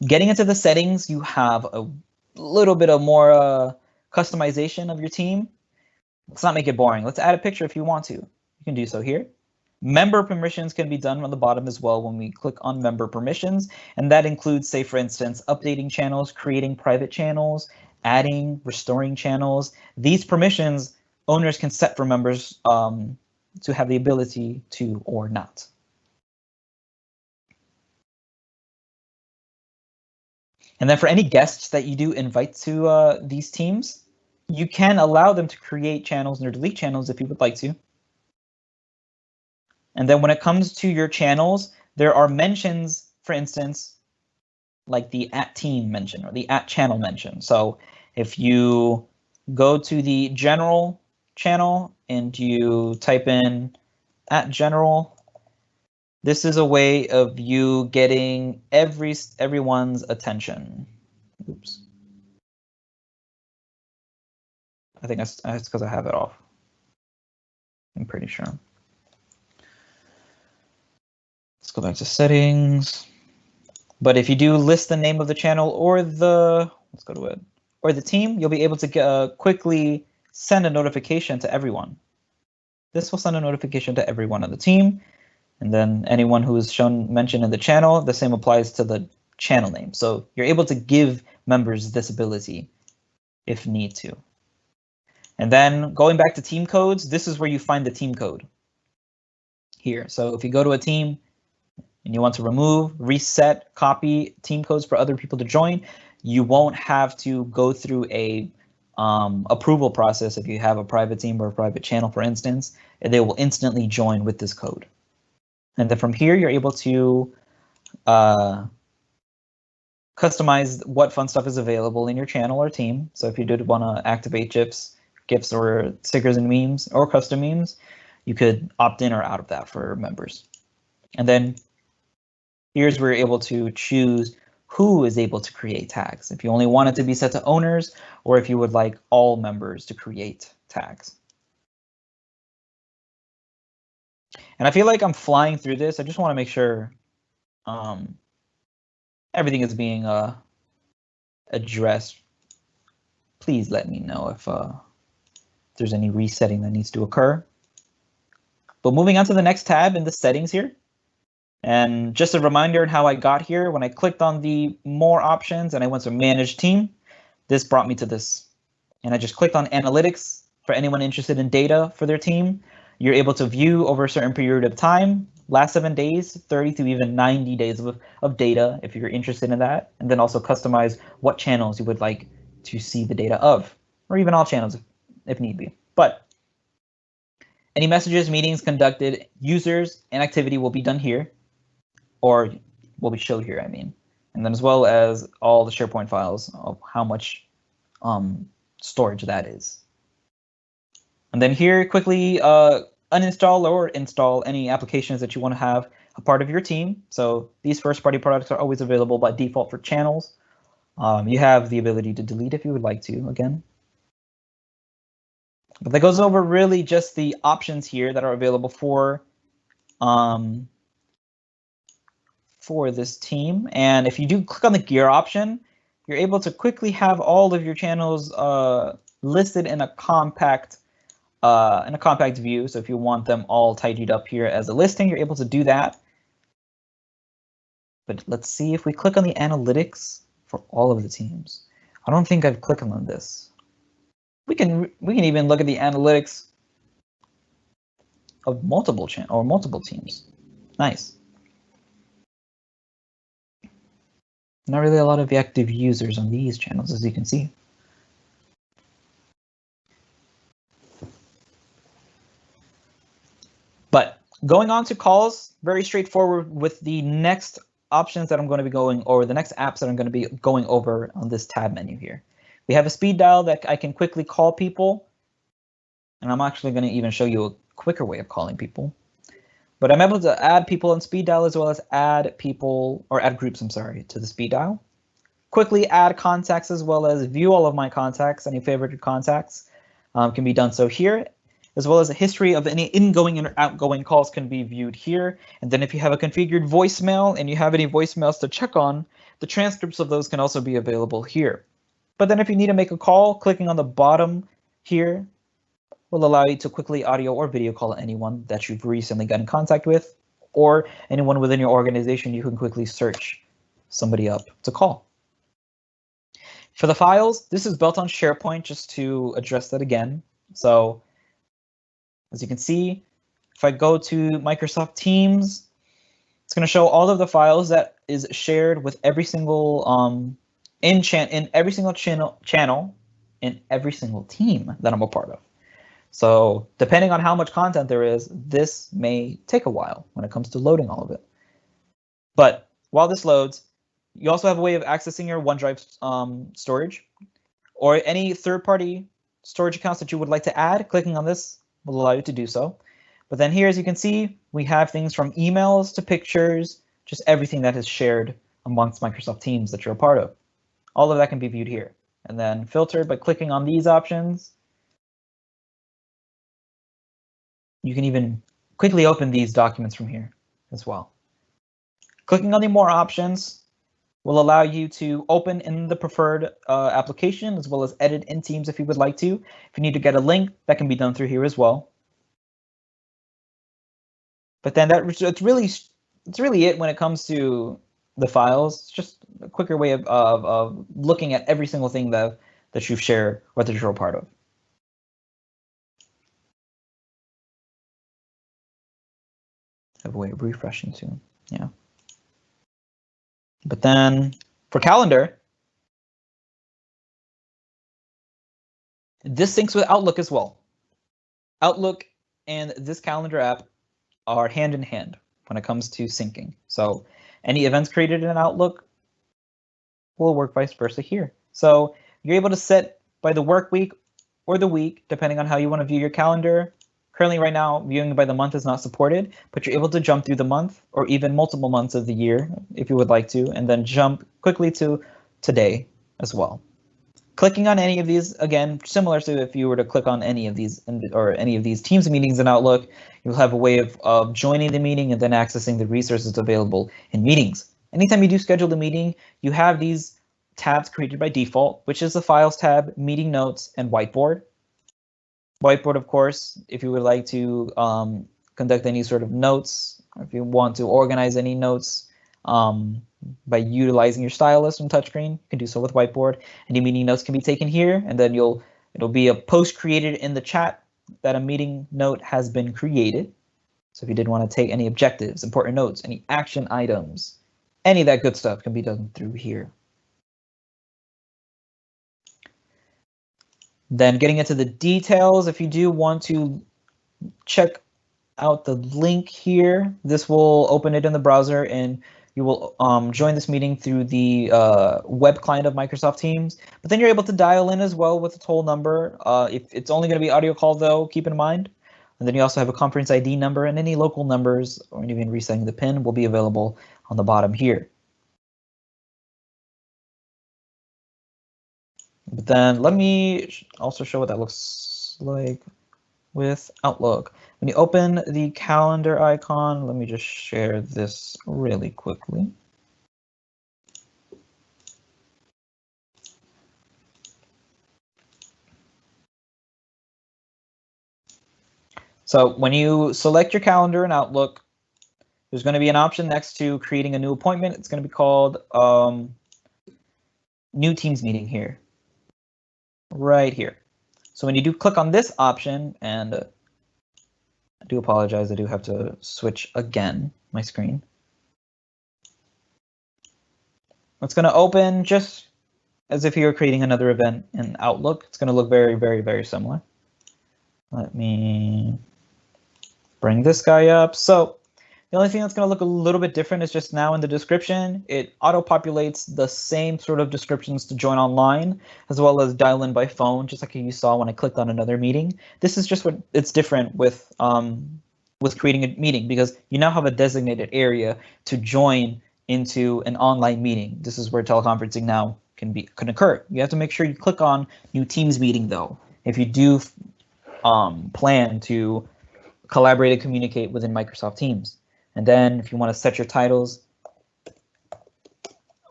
Getting into the settings, you have a little bit of more customization of your team. Let's not make it boring. Let's add a picture if you want to. You can do so here. Member permissions can be done on the bottom as well when we click on member permissions, and that includes, say, for instance, updating channels, creating private channels, adding, restoring channels. These permissions owners can set for members to have the ability to or not. And then for any guests that you do invite to these teams, you can allow them to create channels or delete channels if you would like to. And then when it comes to your channels, there are mentions, for instance, like the @team mention or the @channel mention. So if you go to the general channel and you type in @general, this is a way of you getting everyone's attention. Oops. I think that's because I have it off. I'm pretty sure. Let's go back to settings. But if you do list the name of the channel or let's go to it, or the team, you'll be able to quickly send a notification to everyone. This will send a notification to everyone on the team. And then anyone who is mentioned in the channel, the same applies to the channel name. So you're able to give members this ability if need to. And then going back to team codes, this is where you find the team code here. So if you go to a team and you want to remove, reset, copy team codes for other people to join, you won't have to go through a approval process if you have a private team or a private channel, for instance, and they will instantly join with this code. And then from here, you're able to customize what fun stuff is available in your channel or team. So if you did want to activate GIFs, or stickers and memes, or custom memes, you could opt in or out of that for members. And then here's where you're able to choose who is able to create tags. If you only want it to be set to owners, or if you would like all members to create tags. And I feel like I'm flying through this. I just want to make sure everything is being addressed. Please let me know if there's any resetting that needs to occur. But moving on to the next tab in the settings here. And just a reminder on how I got here. When I clicked on the more options and I went to manage team, this brought me to this. And I just clicked on analytics for anyone interested in data for their team. You're able to view over a certain period of time, last 7 days, 30 to even 90 days of data if you're interested in that, and then also customize what channels you would like to see the data of, or even all channels if need be. But any messages, meetings conducted, users, and activity will be done here, or will be showed here, I mean. And then as well as all the SharePoint files of how much storage that is. And then here, quickly uninstall or install any applications that you want to have a part of your team. So these first-party products are always available by default for channels. You have the ability to delete if you would like to, again. But that goes over really just the options here that are available for this team. And if you do click on the gear option, you're able to quickly have all of your channels listed in a compact view. So if you want them all tidied up here as a listing, you're able to do that. But let's see if we click on the analytics for all of the teams. I don't think I've clicked on this. We can even look at the analytics of multiple teams. Nice. Not really a lot of active users on these channels, as you can see. But going on to calls, very straightforward with the next options that I'm going to be going, or the next apps that I'm going to be going over on this tab menu here. We have a speed dial that I can quickly call people. And I'm actually going to even show you a quicker way of calling people. But I'm able to add people on speed dial as well as add people, or add groups, I'm sorry, to the speed dial. Quickly add contacts as well as view all of my contacts. Any favorited contacts can be done so here, as well as a history of any incoming and outgoing calls can be viewed here. And then if you have a configured voicemail and you have any voicemails to check on, the transcripts of those can also be available here. But then if you need to make a call, clicking on the bottom here will allow you to quickly audio or video call anyone that you've recently got in contact with, or anyone within your organization. You can quickly search somebody up to call. For the files, this is built on SharePoint, just to address that again. So as you can see, if I go to Microsoft Teams, it's going to show all of the files that is shared with every single in every single channel in every single team that I'm a part of. So depending on how much content there is, this may take a while when it comes to loading all of it. But while this loads, you also have a way of accessing your OneDrive storage or any third-party storage accounts that you would like to add. Clicking on this will allow you to do so. But then here, as you can see, we have things from emails to pictures, just everything that is shared amongst Microsoft Teams that you're a part of. All of that can be viewed here and then filtered by clicking on these options. You can even quickly open these documents from here as well. Clicking on the more options will allow you to open in the preferred application, as well as edit in Teams if you would like to. If you need to get a link, that can be done through here as well. But then it's really it when it comes to the files. It's just a quicker way of looking at every single thing that you've shared or that you're a part of. Have a way of refreshing too, yeah. But then for calendar, this syncs with Outlook as well. Outlook and this calendar app are hand in hand when it comes to syncing. So any events created in Outlook will work vice versa here. So you're able to set by the work week or the week, depending on how you want to view your calendar. Currently, right now, viewing by the month is not supported, but you're able to jump through the month or even multiple months of the year if you would like to, and then jump quickly to today as well. Clicking on any of these, again, similar to if you were to click on any of these or any of these Teams meetings in Outlook, you'll have a way of joining the meeting and then accessing the resources available in meetings. Anytime you do schedule a meeting, you have these tabs created by default, which is the Files tab, Meeting Notes, and Whiteboard. Whiteboard, of course, if you would like to conduct any sort of notes, or if you want to organize any notes by utilizing your stylus and touchscreen, you can do so with Whiteboard. Any meeting notes can be taken here, and then it'll be a post created in the chat that a meeting note has been created. So if you did want to take any objectives, important notes, any action items, any of that good stuff can be done through here. Then getting into the details, if you do want to check out the link here, this will open it in the browser and you will join this meeting through the web client of Microsoft Teams. But then you're able to dial in as well with a toll number. If it's only going to be audio call though, keep in mind. And then you also have a conference ID number, and any local numbers or even resetting the PIN will be available on the bottom here. But then let me also show what that looks like with Outlook. When you open the calendar icon, let me just share this really quickly. So when you select your calendar in Outlook, there's going to be an option next to creating a new appointment. It's going to be called New Teams Meeting here, right here. So when you do click on this option, and I do apologize, I do have to switch again my screen. It's going to open just as if you were creating another event in Outlook. It's going to look very, very, very similar. Let me bring this guy up. So the only thing that's going to look a little bit different is just now in the description, it auto-populates the same sort of descriptions to join online, as well as dial in by phone, just like you saw when I clicked on another meeting. This is just what it's different with creating a meeting, because you now have a designated area to join into an online meeting. This is where teleconferencing now can occur. You have to make sure you click on New Teams Meeting though, if you do plan to collaborate and communicate within Microsoft Teams. And then if you want to set your titles,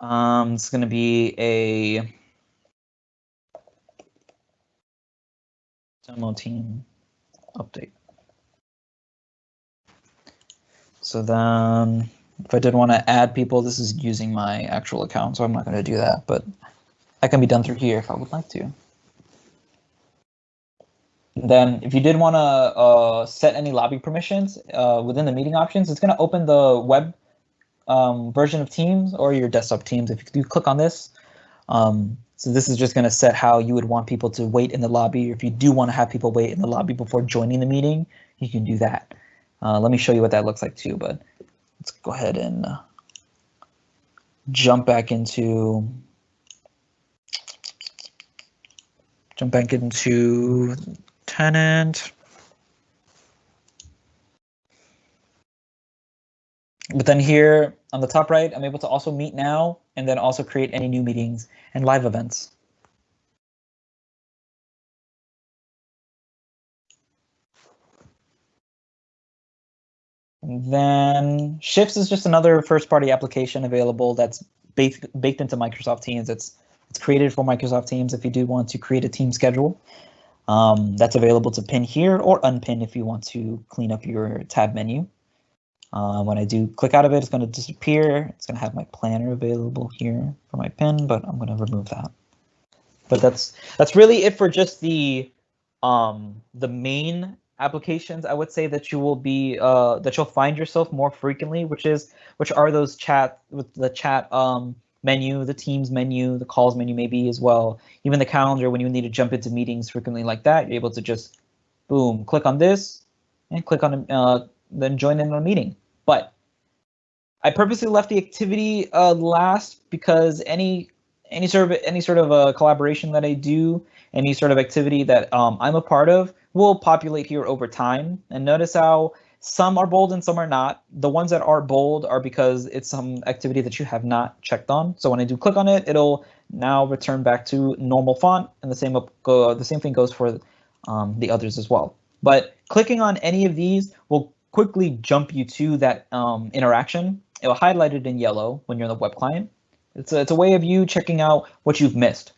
it's going to be a demo team update. So then if I did want to add people, this is using my actual account, so I'm not going to do that, but that can be done through here if I would like to. Then if you did want to set any lobby permissions within the meeting options, it's going to open the web version of Teams or your desktop Teams. If you do click on this, so this is just going to set how you would want people to wait in the lobby. Or if you do want to have people wait in the lobby before joining the meeting, you can do that. Let me show you what that looks like too, but let's go ahead and jump back into tenant. But then here on the top right, I'm able to also meet now and then also create any new meetings and live events. And then Shifts is just another first-party application available that's baked into Microsoft Teams. It's created for Microsoft Teams if you do want to create a team schedule. That's available to pin here or unpin if you want to clean up your tab menu. When I do click out of it, it's going to disappear. It's going to have my planner available here for my pin, but I'm going to remove that. But that's really it for just the main applications. I would say that you will be that you'll find yourself more frequently, which are those chat with the chat menu, the Teams menu, the calls menu maybe as well. Even the calendar when you need to jump into meetings frequently like that, you're able to just boom, click on this and click on then join in on a meeting. But I purposely left the activity last because any sort of collaboration that I do, any sort of activity that I'm a part of will populate here over time. And notice how some are bold and some are not. The ones that are bold are because it's some activity that you have not checked on. So when I do click on it, it'll now return back to normal font, and the same thing goes for the others as well. But clicking on any of these will quickly jump you to that interaction. It will highlight it in yellow when you're in the web client. It's a way of you checking out what you've missed.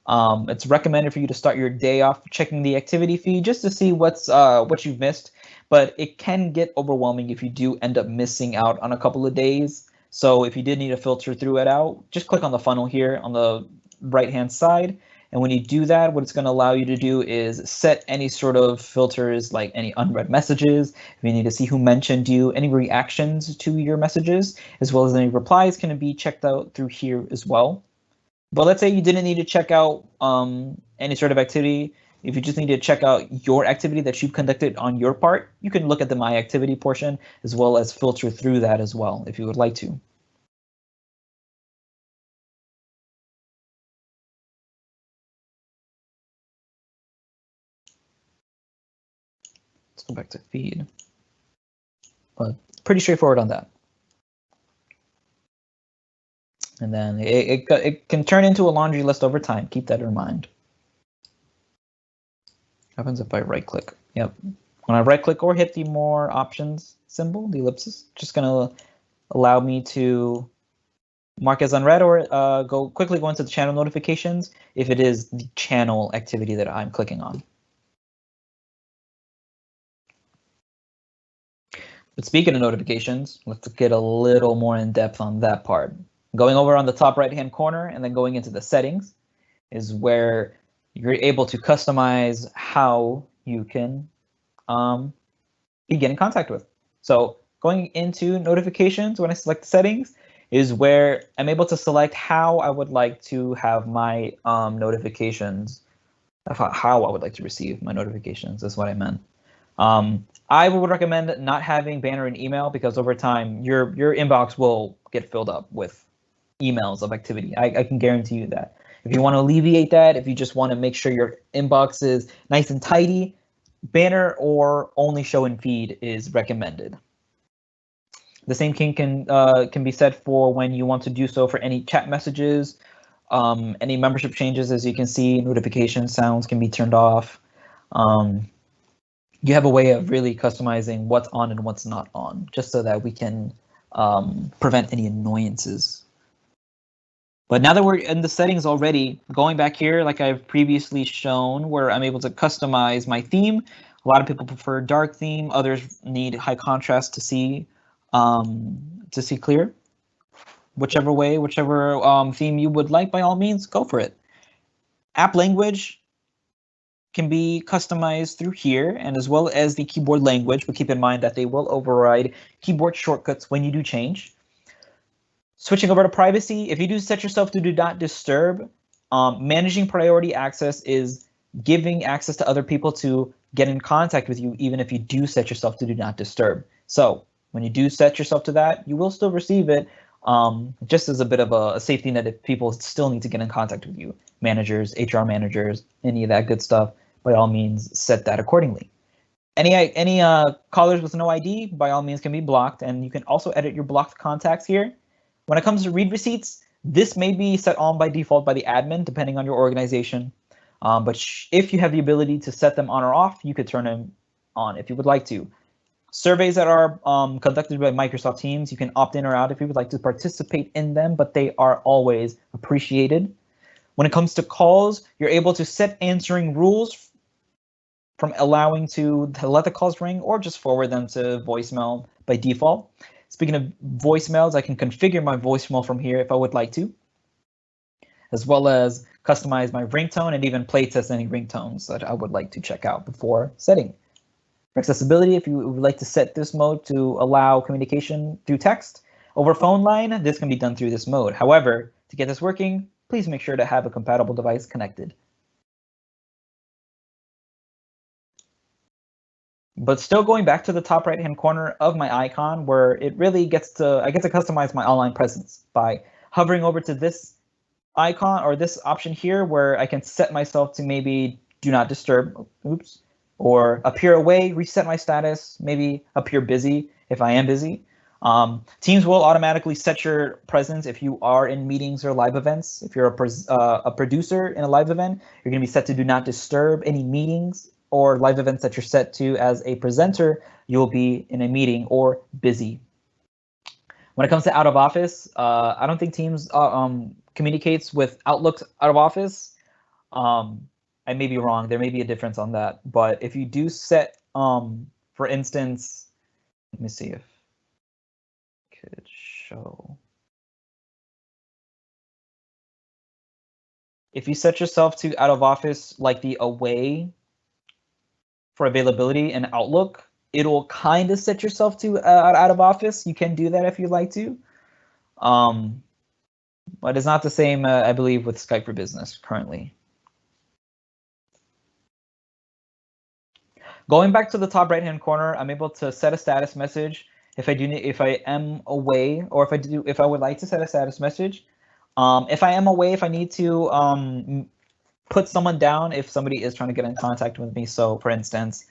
It's recommended for you to start your day off checking the activity feed just to see what you've missed, but it can get overwhelming if you do end up missing out on a couple of days. So if you did need to filter through it out, just click on the funnel here on the right-hand side, And when you do that, what it's going to allow you to do is set any sort of filters, like any unread messages, if you need to see who mentioned you, any reactions to your messages, as well as any replies can be checked out through here as well. But let's say you didn't need to check out any sort of activity. If you just need to check out your activity that you've conducted on your part, you can look at the My Activity portion as well as filter through that as well if you would like to. Let's go back to feed. But pretty straightforward on that. And then it can turn into a laundry list over time. Keep that in mind. What happens if I right click? Yep. When I right click or hit the more options symbol, the ellipsis, just gonna allow me to mark as unread or quickly go into the channel notifications if it is the channel activity that I'm clicking on. But speaking of notifications, let's get a little more in depth on that part. Going over on the top right hand corner and then going into the settings is where you're able to customize how you can be get in contact with. So going into notifications, when I select the settings, is where I'm able to select how I would like to have my notifications, how I would like to receive my notifications. That's what I meant. I would recommend not having banner and email because over time your inbox will get filled up with emails of activity. I can guarantee you that. If you want to alleviate that, if you just want to make sure your inbox is nice and tidy, banner or only show in feed is recommended. The same thing can be said for when you want to do so for any chat messages, any membership changes. As you can see, notification sounds can be turned off. You have a way of really customizing what's on and what's not on, just so that we can prevent any annoyances. But now that we're in the settings already, going back here, like I've previously shown, where I'm able to customize my theme. A lot of people prefer dark theme. Others need high contrast to see clear. Whichever way, whichever theme you would like, by all means, go for it. App language can be customized through here, and as well as the keyboard language, but keep in mind that they will override keyboard shortcuts when you do change. Switching over to privacy, if you do set yourself to do not disturb, managing priority access is giving access to other people to get in contact with you, even if you do set yourself to do not disturb. So when you do set yourself to that, you will still receive it, just as a bit of a safety net if people still need to get in contact with you. Managers, HR managers, any of that good stuff, by all means, set that accordingly. Any callers with no ID, by all means, can be blocked, and you can also edit your blocked contacts here. When it comes to read receipts, this may be set on by default by the admin, depending on your organization. But if you have the ability to set them on or off, you could turn them on if you would like to. Surveys that are conducted by Microsoft Teams, you can opt in or out if you would like to participate in them, but they are always appreciated. When it comes to calls, you're able to set answering rules from allowing to let the calls ring or just forward them to voicemail by default. Speaking of voicemails, I can configure my voicemail from here if I would like to, as well as customize my ringtone and even play test any ringtones that I would like to check out before setting. For accessibility, if you would like to set this mode to allow communication through text over phone line, this can be done through this mode. However, to get this working, please make sure to have a compatible device connected. But still going back to the top right hand corner of my icon, where it really I get to customize my online presence by hovering over to this icon or this option here, where I can set myself to maybe do not disturb, oops, or appear away, reset my status, maybe appear busy if I am busy. Teams will automatically set your presence if you are in meetings or live events. If you're a producer in a live event, you're going to be set to do not disturb any meetings or live events that you're set to. As a presenter, you'll be in a meeting or busy. When it comes to out of office, I don't think Teams communicates with Outlook out of office. I may be wrong. There may be a difference on that. But if you do set, for instance, let me see if I could show. if you set yourself to out of office like the away for availability in Outlook, it'll kind of set yourself to out of office. You can do that if you'd like to. But it's not the same, I believe, with Skype for Business currently. Going back to the top right-hand corner, I'm able to set a status message if I am away, or if I would like to set a status message. If I am away, if I need to put someone down, if somebody is trying to get in contact with me. So, for instance,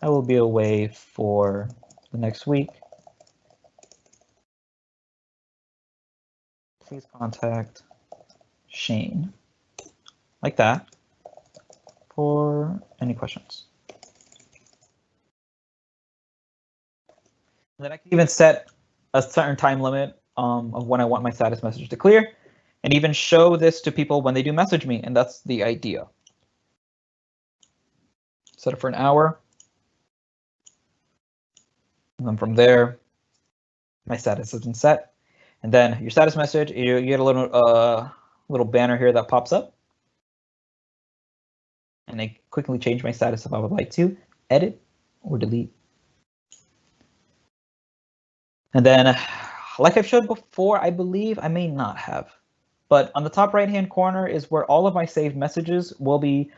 I will be away for the next week. Please contact Shane, like that, for any questions. And then I can even set a certain time limit of when I want my status message to clear, and even show this to people when they do message me, and that's the idea. Set it for an hour. And then from there, my status has been set. And then your status message, you get a little banner here that pops up. And I quickly change my status if I would like to edit or delete. And then, like I've showed before, I believe I may not have, but on the top right-hand corner is where all of my saved messages will be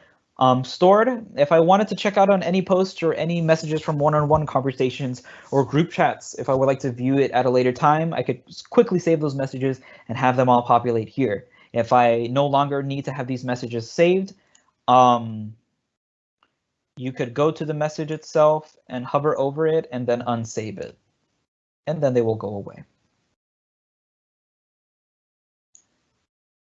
stored. If I wanted to check out on any posts or any messages from one-on-one conversations or group chats, if I would like to view it at a later time, I could quickly save those messages and have them all populate here. If I no longer need to have these messages saved, you could go to the message itself and hover over it and then unsave it. And then they will go away.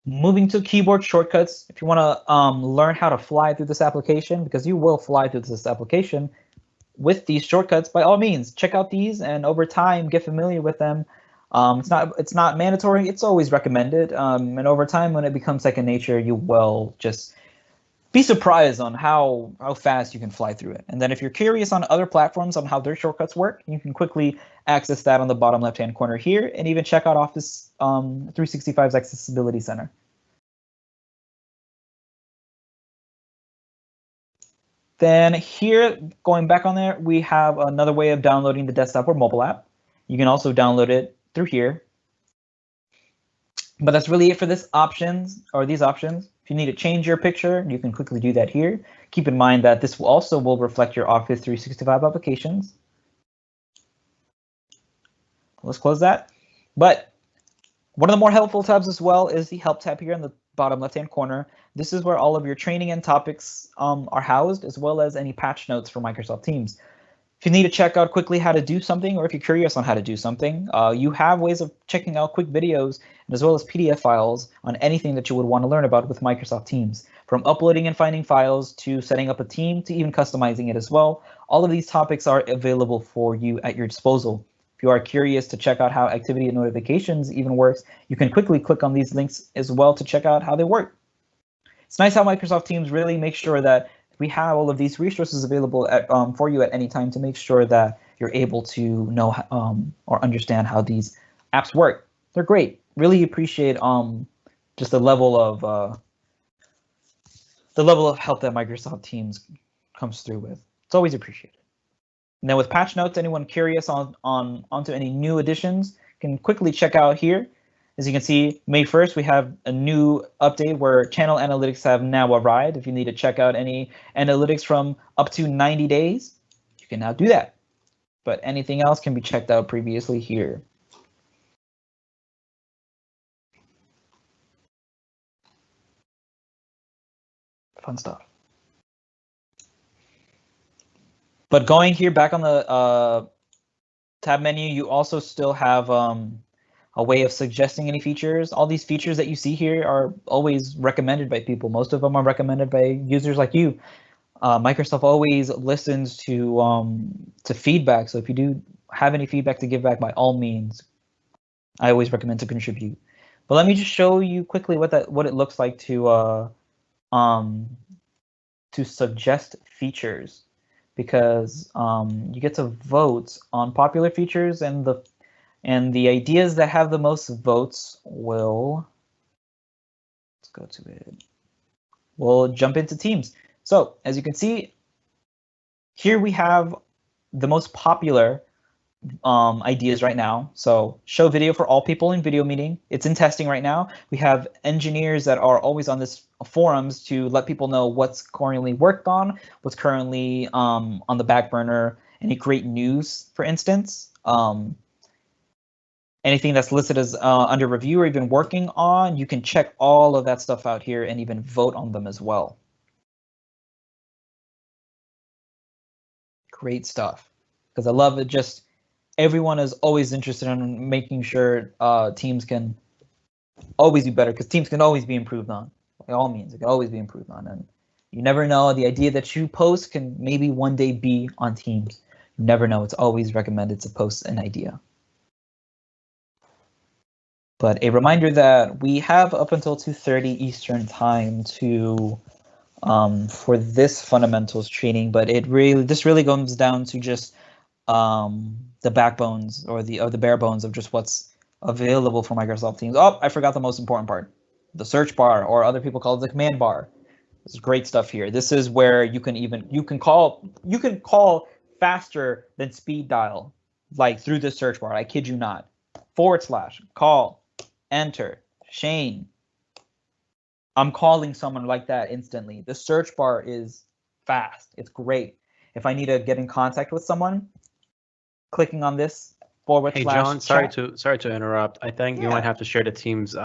Moving to keyboard shortcuts, if you want to learn how to fly through this application, because you will fly through this application with these shortcuts, by all means, check out these and over time get familiar with them. It's not mandatory, it's always recommended. And over time, when it becomes second nature, you will just be surprised on how fast you can fly through it. And then if you're curious on other platforms on how their shortcuts work, you can quickly access that on the bottom left-hand corner here, and even check out Office 365's Accessibility Center. Then here, going back on there, we have another way of downloading the desktop or mobile app. You can also download it through here. But that's really it for these options. If you need to change your picture, you can quickly do that here. Keep in mind that this also will reflect your Office 365 applications. Let's close that. But one of the more helpful tabs as well is the Help tab here in the bottom left-hand corner. This is where all of your training and topics are housed, as well as any patch notes for Microsoft Teams. If you need to check out quickly how to do something, or if you're curious on how to do something, you have ways of checking out quick videos, as well as PDF files on anything that you would want to learn about with Microsoft Teams. From uploading and finding files, to setting up a team, to even customizing it as well. All of these topics are available for you at your disposal. If you are curious to check out how activity and notifications even works, you can quickly click on these links as well to check out how they work. It's nice how Microsoft Teams really makes sure that we have all of these resources available for you at any time to make sure that you're able to know or understand how these apps work. They're great. Really appreciate just the level of help that Microsoft Teams comes through with. It's always appreciated. And then with patch notes, anyone curious onto any new additions can quickly check out here. As you can see, May 1st, we have a new update where channel analytics have now arrived. If you need to check out any analytics from up to 90 days, you can now do that. But anything else can be checked out previously here. Fun stuff. But going here back on the tab menu, you also still have a way of suggesting any features. All these features that you see here are always recommended by people. Most of them are recommended by users like you. Microsoft always listens to feedback. So if you do have any feedback to give back, by all means, I always recommend to contribute. But let me just show you quickly what it looks like to suggest features, because you get to vote on popular features, and the ideas that have the most votes will, let's go to it. we'll jump into teams. So as you can see, here we have the most popular ideas right now. So show video for all people in video meeting. It's in testing right now. We have engineers that are always on this forums to let people know what's currently worked on, what's currently on the back burner, any great news, for instance. Anything that's listed as under review or even working on, you can check all of that stuff out here and even vote on them as well. Great stuff. Because I love it. Just everyone is always interested in making sure teams can always be better, because teams can always be improved on. By all means, it can always be improved on. And you never know, the idea that you post can maybe one day be on teams. You never know. It's always recommended to post an idea. But a reminder that we have up until 2:30 Eastern time to for this fundamentals training, but this really comes down to just the backbones or the bare bones of just what's available for Microsoft Teams. Oh, I forgot the most important part: the search bar, or other people call it the command bar. This is great stuff here. This is where you can call faster than speed dial, like through the search bar. I kid you not. / call, enter, Shane. I'm calling someone like that instantly. The search bar is fast. It's great. If I need to get in contact with someone, clicking on this / Hey John, sorry chat. to interrupt. I think you might have to share the team's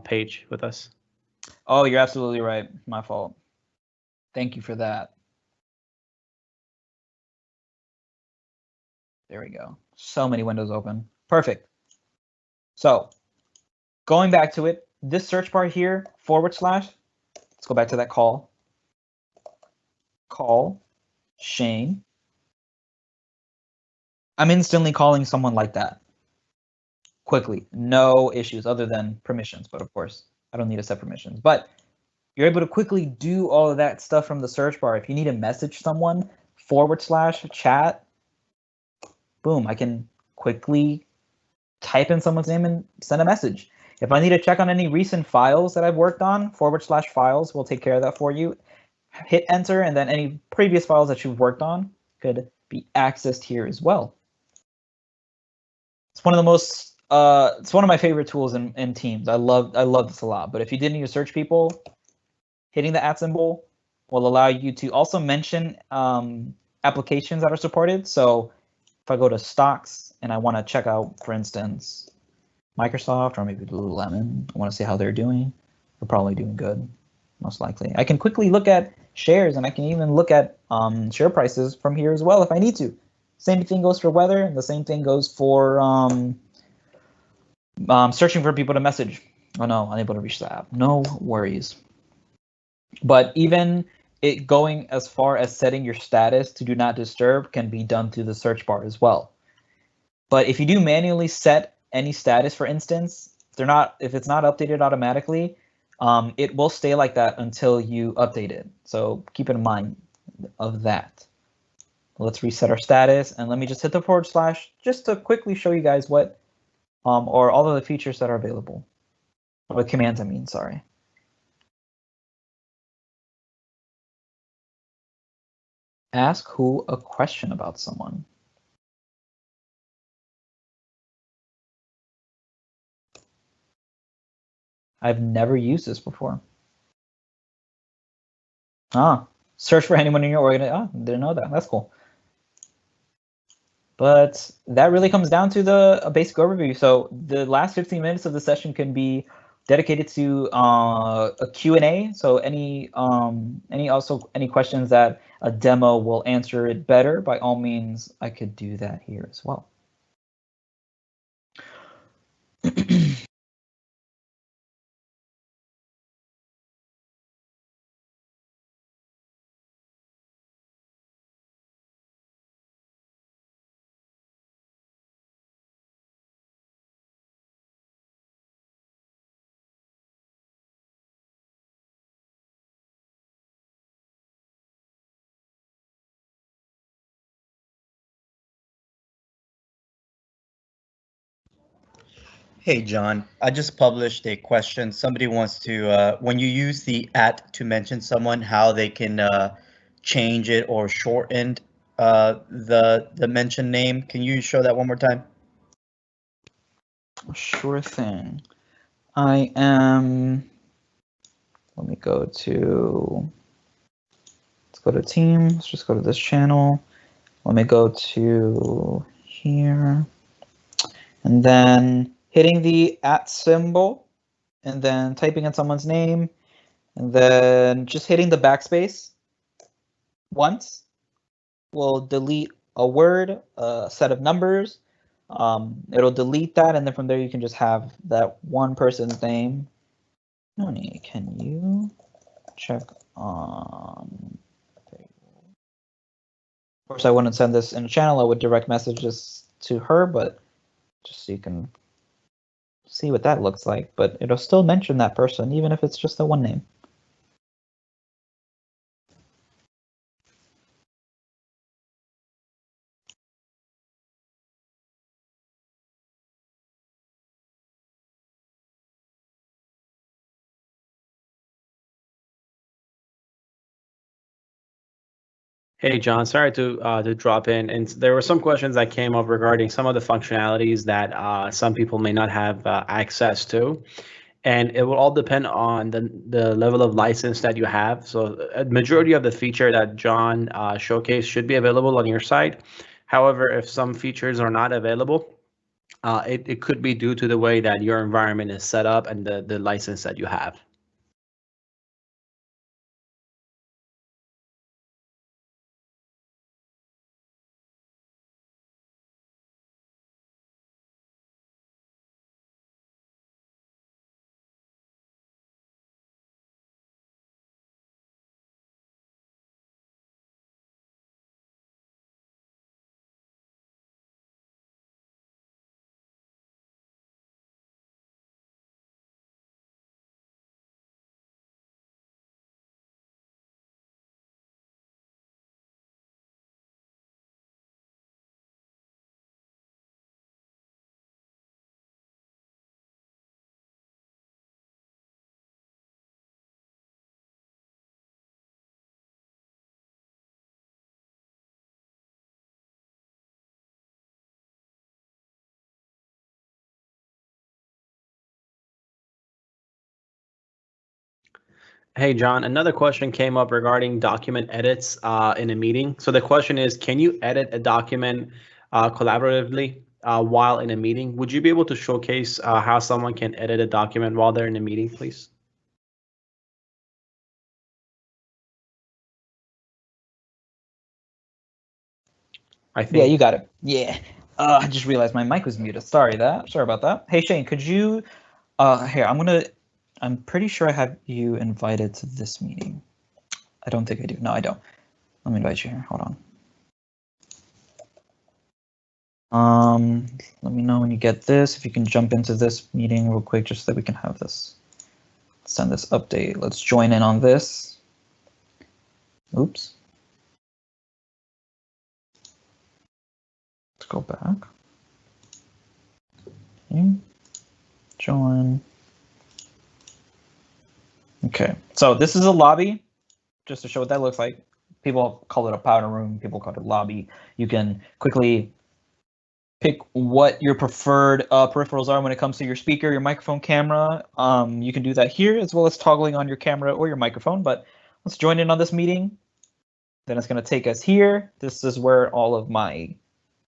page with us. Oh, you're absolutely right. My fault. Thank you for that. There we go. So many windows open. Perfect. So going back to it, this search bar here, / let's go back to that call. Call Shane. I'm instantly calling someone like that. Quickly. No issues other than permissions, but of course, I don't need to set permissions. But you're able to quickly do all of that stuff from the search bar. If you need to message someone, / chat, boom, I can quickly type in someone's name and send a message. If I need to check on any recent files that I've worked on, / files will take care of that for you. Hit enter, and then any previous files that you've worked on could be accessed here as well. It's one of the most it's one of my favorite tools in Teams. I love this a lot. But if you did need to search people, hitting the @ symbol will allow you to also mention applications that are supported. So if I go to stocks and I want to check out, for instance, Microsoft or maybe Lululemon, I want to see how they're doing. They're probably doing good, most likely. I can quickly look at shares, and I can even look at share prices from here as well if I need to. Same thing goes for weather, and the same thing goes for searching for people to message. Oh no, unable to reach the app. No worries. But even it going as far as setting your status to do not disturb can be done through the search bar as well. But if you do manually set any status, for instance, if it's not updated automatically, it will stay like that until you update it. So keep in mind of that. Let's reset our status, and let me just hit the / just to quickly show you guys what or all of the features that are available. Or the commands, I mean, sorry. Ask who a question about someone. I've never used this before. Search for anyone in your organization. Didn't know that. That's cool. But that really comes down to a basic overview. So the last 15 minutes of the session can be dedicated to a Q&A. So any questions that a demo will answer it better, by all means, I could do that here as well. Hey, John, I just published a question. Somebody wants to, when you use the @ to mention someone, how they can change it or shorten the mention name. Can you show that one more time? Sure thing. I am. Let me go to. Let's go to team. Let's just go to this channel. Let me go to here. And then hitting the @ symbol. And then typing in someone's name. And then just hitting the backspace once will delete a word, a set of numbers. It'll delete that, and then from there you can just have that one person's name. Noni, can you check on? Of course, I wouldn't send this in a channel. I would direct messages to her, but just so you can see what that looks like. But it'll still mention that person, even if it's just the one name. Hey, John, sorry to drop in. And there were some questions that came up regarding some of the functionalities that some people may not have access to. And it will all depend on the level of license that you have. So a majority of the feature that John showcased should be available on your site. However, if some features are not available, it could be due to the way that your environment is set up and the license that you have. Hey, John, another question came up regarding document edits in a meeting. So the question is, can you edit a document collaboratively while in a meeting? Would you be able to showcase how someone can edit a document while they're in a meeting, please? I think. Yeah, you got it. Yeah. I just realized my mic was muted. Sorry about that. Hey Shane, could you here, I'm pretty sure I have you invited to this meeting. I don't think I do. No, I don't. Let me invite you here. Hold on. Let me know when you get this. If you can jump into this meeting real quick, just so that we can have this. Send this update. Let's join in on this. Oops. Let's go back. Okay. Join. Okay, so this is a lobby, just to show what that looks like. People call it a powder room, people call it a lobby. You can quickly pick what your preferred peripherals are when it comes to your speaker, your microphone, camera. You can do that here, as well as toggling on your camera or your microphone, but let's join in on this meeting. Then it's gonna take us here. This is where all of my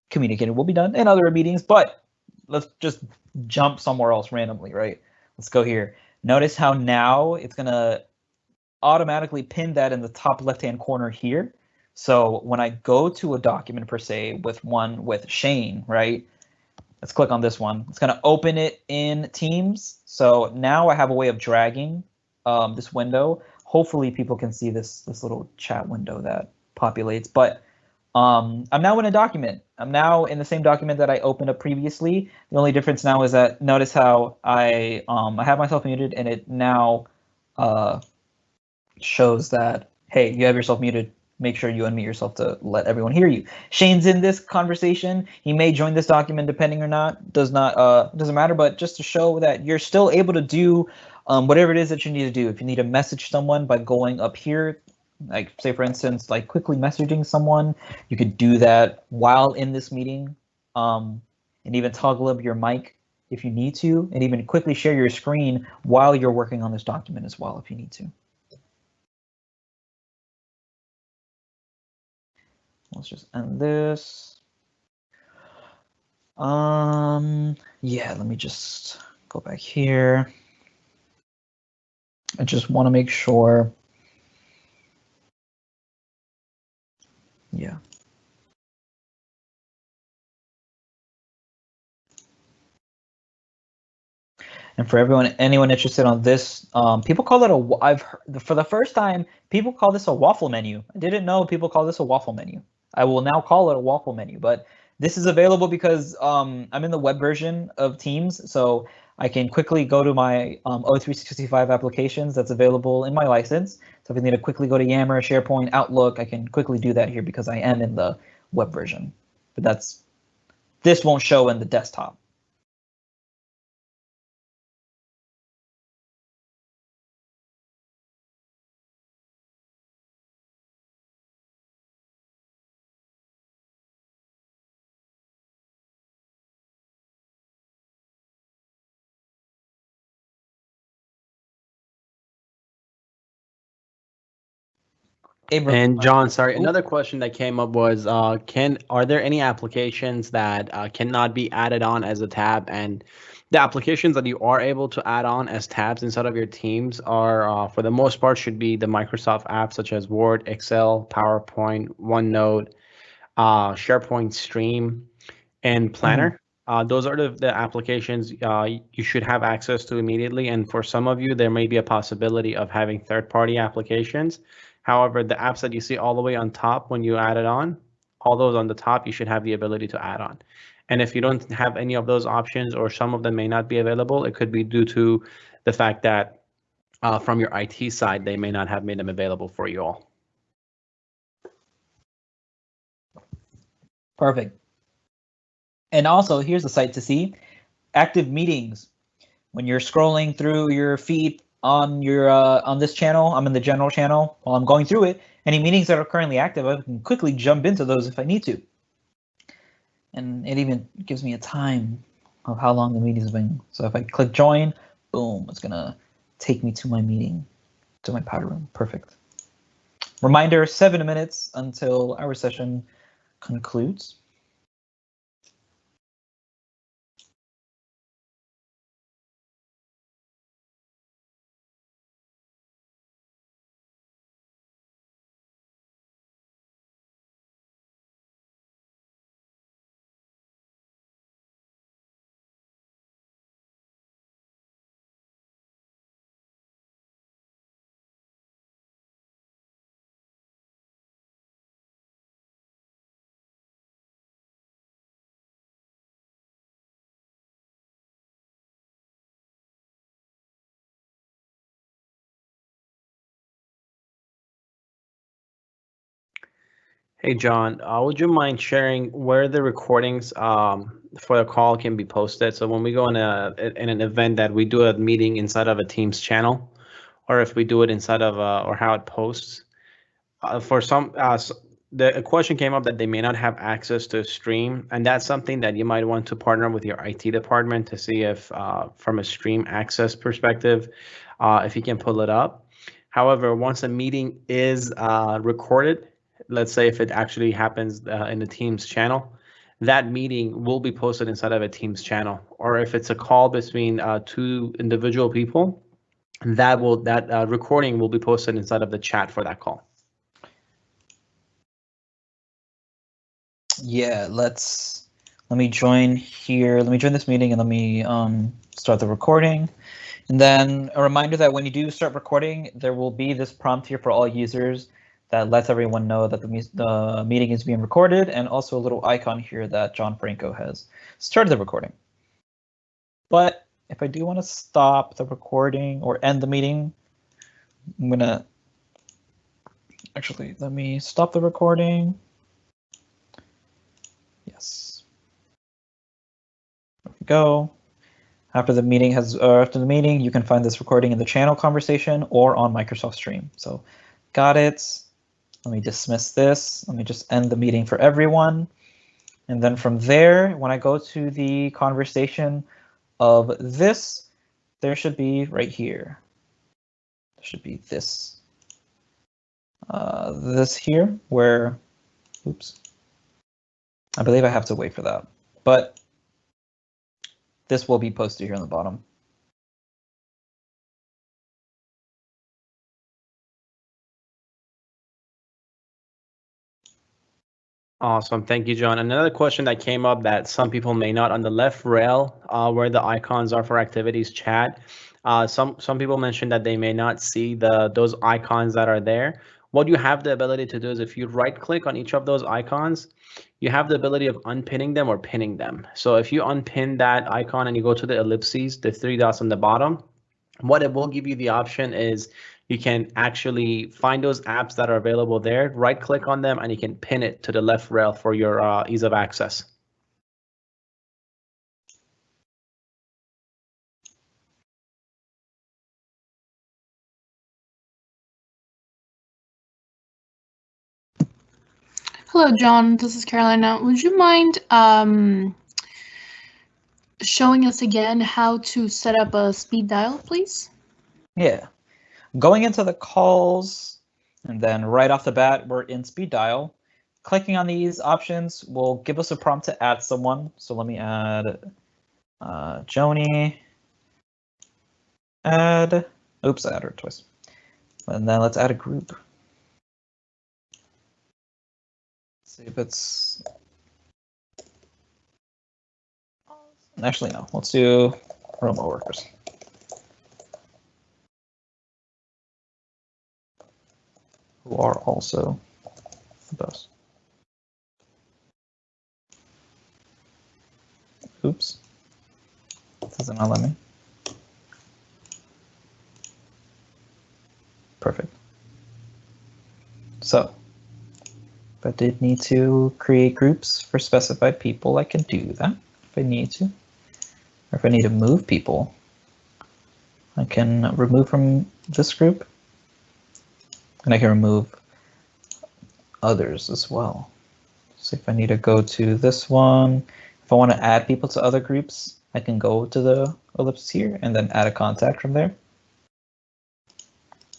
communicating will be done in other meetings, but let's just jump somewhere else randomly, right? Let's go here. Notice how now it's gonna automatically pin that in the top left-hand corner here. So when I go to a document per se with Shane, right? Let's click on this one. It's gonna open it in Teams. So now I have a way of dragging this window. Hopefully people can see this little chat window that populates, but I'm now in a document. I'm now in the same document that I opened up previously. The only difference now is that notice how I have myself muted, and it now shows that, hey, you have yourself muted make sure you unmute yourself to let everyone hear you. Shane's in this conversation. He may join this document depending or not. Doesn't matter, but just to show that you're still able to do whatever it is that you need to do. If you need to message someone by going up here, like say for instance, like quickly messaging someone, you could do that while in this meeting, and even toggle up your mic if you need to, and even quickly share your screen while you're working on this document as well if you need to. Let's just end this. Yeah, let me just go back here. I just want to make sure. Yeah. And for anyone interested on this, people call it I've heard, for the first time, people call this a waffle menu. I didn't know people call this a waffle menu. I will now call it a waffle menu, but this is available because I'm in the web version of Teams, so I can quickly go to my O365 applications that's available in my license. So if I need to quickly go to Yammer, SharePoint, Outlook, I can quickly do that here because I am in the web version. But this won't show in the desktop. And John, sorry, another question that came up was, are there any applications that cannot be added on as a tab? And the applications that you are able to add on as tabs inside of your Teams are, for the most part, should be the Microsoft apps such as Word, Excel, PowerPoint, OneNote, SharePoint Stream, and Planner. Those are the applications you should have access to immediately. And for some of you, there may be a possibility of having third-party applications. However, the apps that you see all the way on top when you add it on, all those on the top, you should have the ability to add on. And if you don't have any of those options or some of them may not be available, it could be due to the fact that from your IT side, they may not have made them available for you all. Perfect. And also, here's a site to see active meetings. When you're scrolling through your feed on your on this channel, I'm in the general channel. While I'm going through it, any meetings that are currently active, I can quickly jump into those if I need to. And it even gives me a time of how long the meeting's been. So if I click join, boom, it's gonna take me to my meeting, to my powder room. Perfect. Reminder: 7 minutes until our session concludes. Hey, John, would you mind sharing where the recordings for the call can be posted? So when we go in an event that we do a meeting inside of a Teams channel, or if we do it inside of or how it posts. For some, the question came up that they may not have access to stream, and that's something that you might want to partner with your IT department to see if, from a stream access perspective, if you can pull it up. However, once a meeting is recorded, let's say if it actually happens in the Teams channel, that meeting will be posted inside of a Teams channel. Or if it's a call between two individual people, that recording will be posted inside of the chat for that call. Yeah, let me join here. Let me join this meeting and let me start the recording. And then a reminder that when you do start recording, there will be this prompt here for all users that lets everyone know that the meeting is being recorded, and also a little icon here that John Franco has started the recording. But if I do want to stop the recording or end the meeting, I'm gonna Actually, let me stop the recording. Yes. There we go. After the meeting, you can find this recording in the channel conversation or on Microsoft Stream. So, got it. Let me dismiss this. Let me just end the meeting for everyone. And then from there, when I go to the conversation of this, there should be right here. There should be this. This here, where, oops. I believe I have to wait for that. But this will be posted here on the bottom. Awesome. Thank you, John. Another question that came up that some people may not, on the left rail, where the icons are for activities chat, some people mentioned that they may not see those icons that are there. What you have the ability to do is if you right click on each of those icons, you have the ability of unpinning them or pinning them. So if you unpin that icon and you go to the ellipses, the 3 dots on the bottom, what it will give you the option is you can actually find those apps that are available there, right click on them, and you can pin it to the left rail for your ease of access. Hello, John. This is Carolina. Would you mind showing us again how to set up a speed dial, please? Yeah. Going into the calls, and then right off the bat, we're in speed dial. Clicking on these options will give us a prompt to add someone. So let me add Joni. Add. Oops, I added her twice. And then let's add a group. See if it's. Actually, no. Let's do remote workers. Who are also the best. Oops. Does it not let me? Perfect. So, if I did need to create groups for specified people, I can do that if I need to. Or if I need to move people, I can remove from this group. And I can remove others as well. So if I need to go to this one, if I want to add people to other groups, I can go to the ellipsis here and then add a contact from there.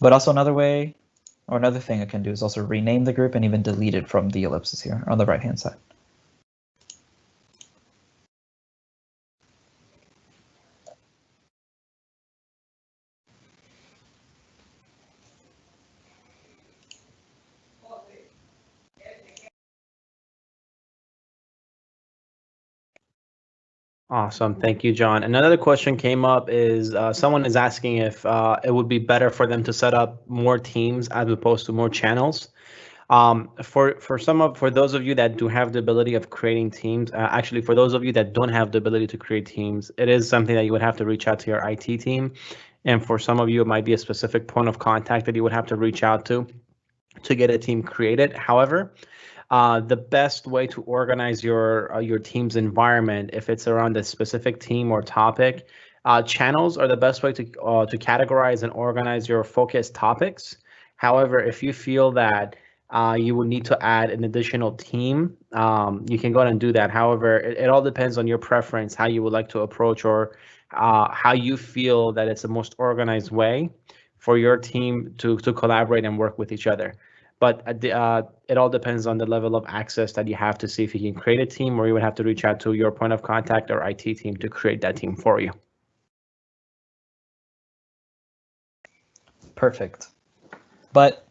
But also another way, or another thing I can do is also rename the group and even delete it from the ellipsis here on the right-hand side. Awesome. Thank you, John. Another question came up is someone is asking if it would be better for them to set up more teams as opposed to more channels. For those of you that do have the ability of creating teams, actually for those of you that don't have the ability to create teams, it is something that you would have to reach out to your IT team. And for some of you, it might be a specific point of contact that you would have to reach out to get a team created. However, the best way to organize your team's environment, if it's around a specific team or topic, channels are the best way to categorize and organize your focus topics. However, if you feel that you would need to add an additional team, you can go ahead and do that. However, it all depends on your preference, how you would like to approach, or how you feel that it's the most organized way for your team to collaborate and work with each other. But it all depends on the level of access that you have to see if you can create a team, or you would have to reach out to your point of contact or IT team to create that team for you. Perfect. But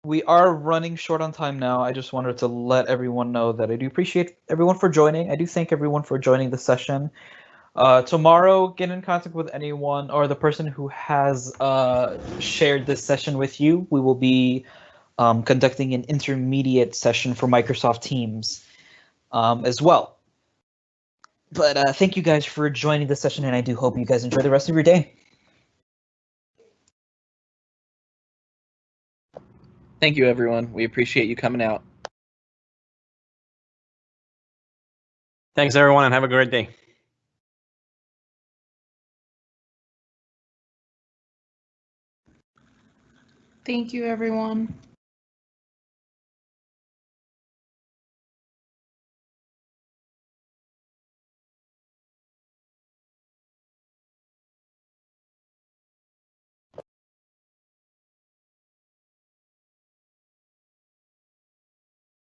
we are running short on time now. I just wanted to let everyone know that I do appreciate everyone for joining. I do thank everyone for joining the session. Tomorrow, get in contact with anyone or the person who has shared this session with you. We will be conducting an intermediate session for Microsoft Teams as well. But thank you guys for joining the session, and I do hope you guys enjoy the rest of your day. Thank you, everyone. We appreciate you coming out. Thanks, everyone, and have a great day. Thank you, everyone.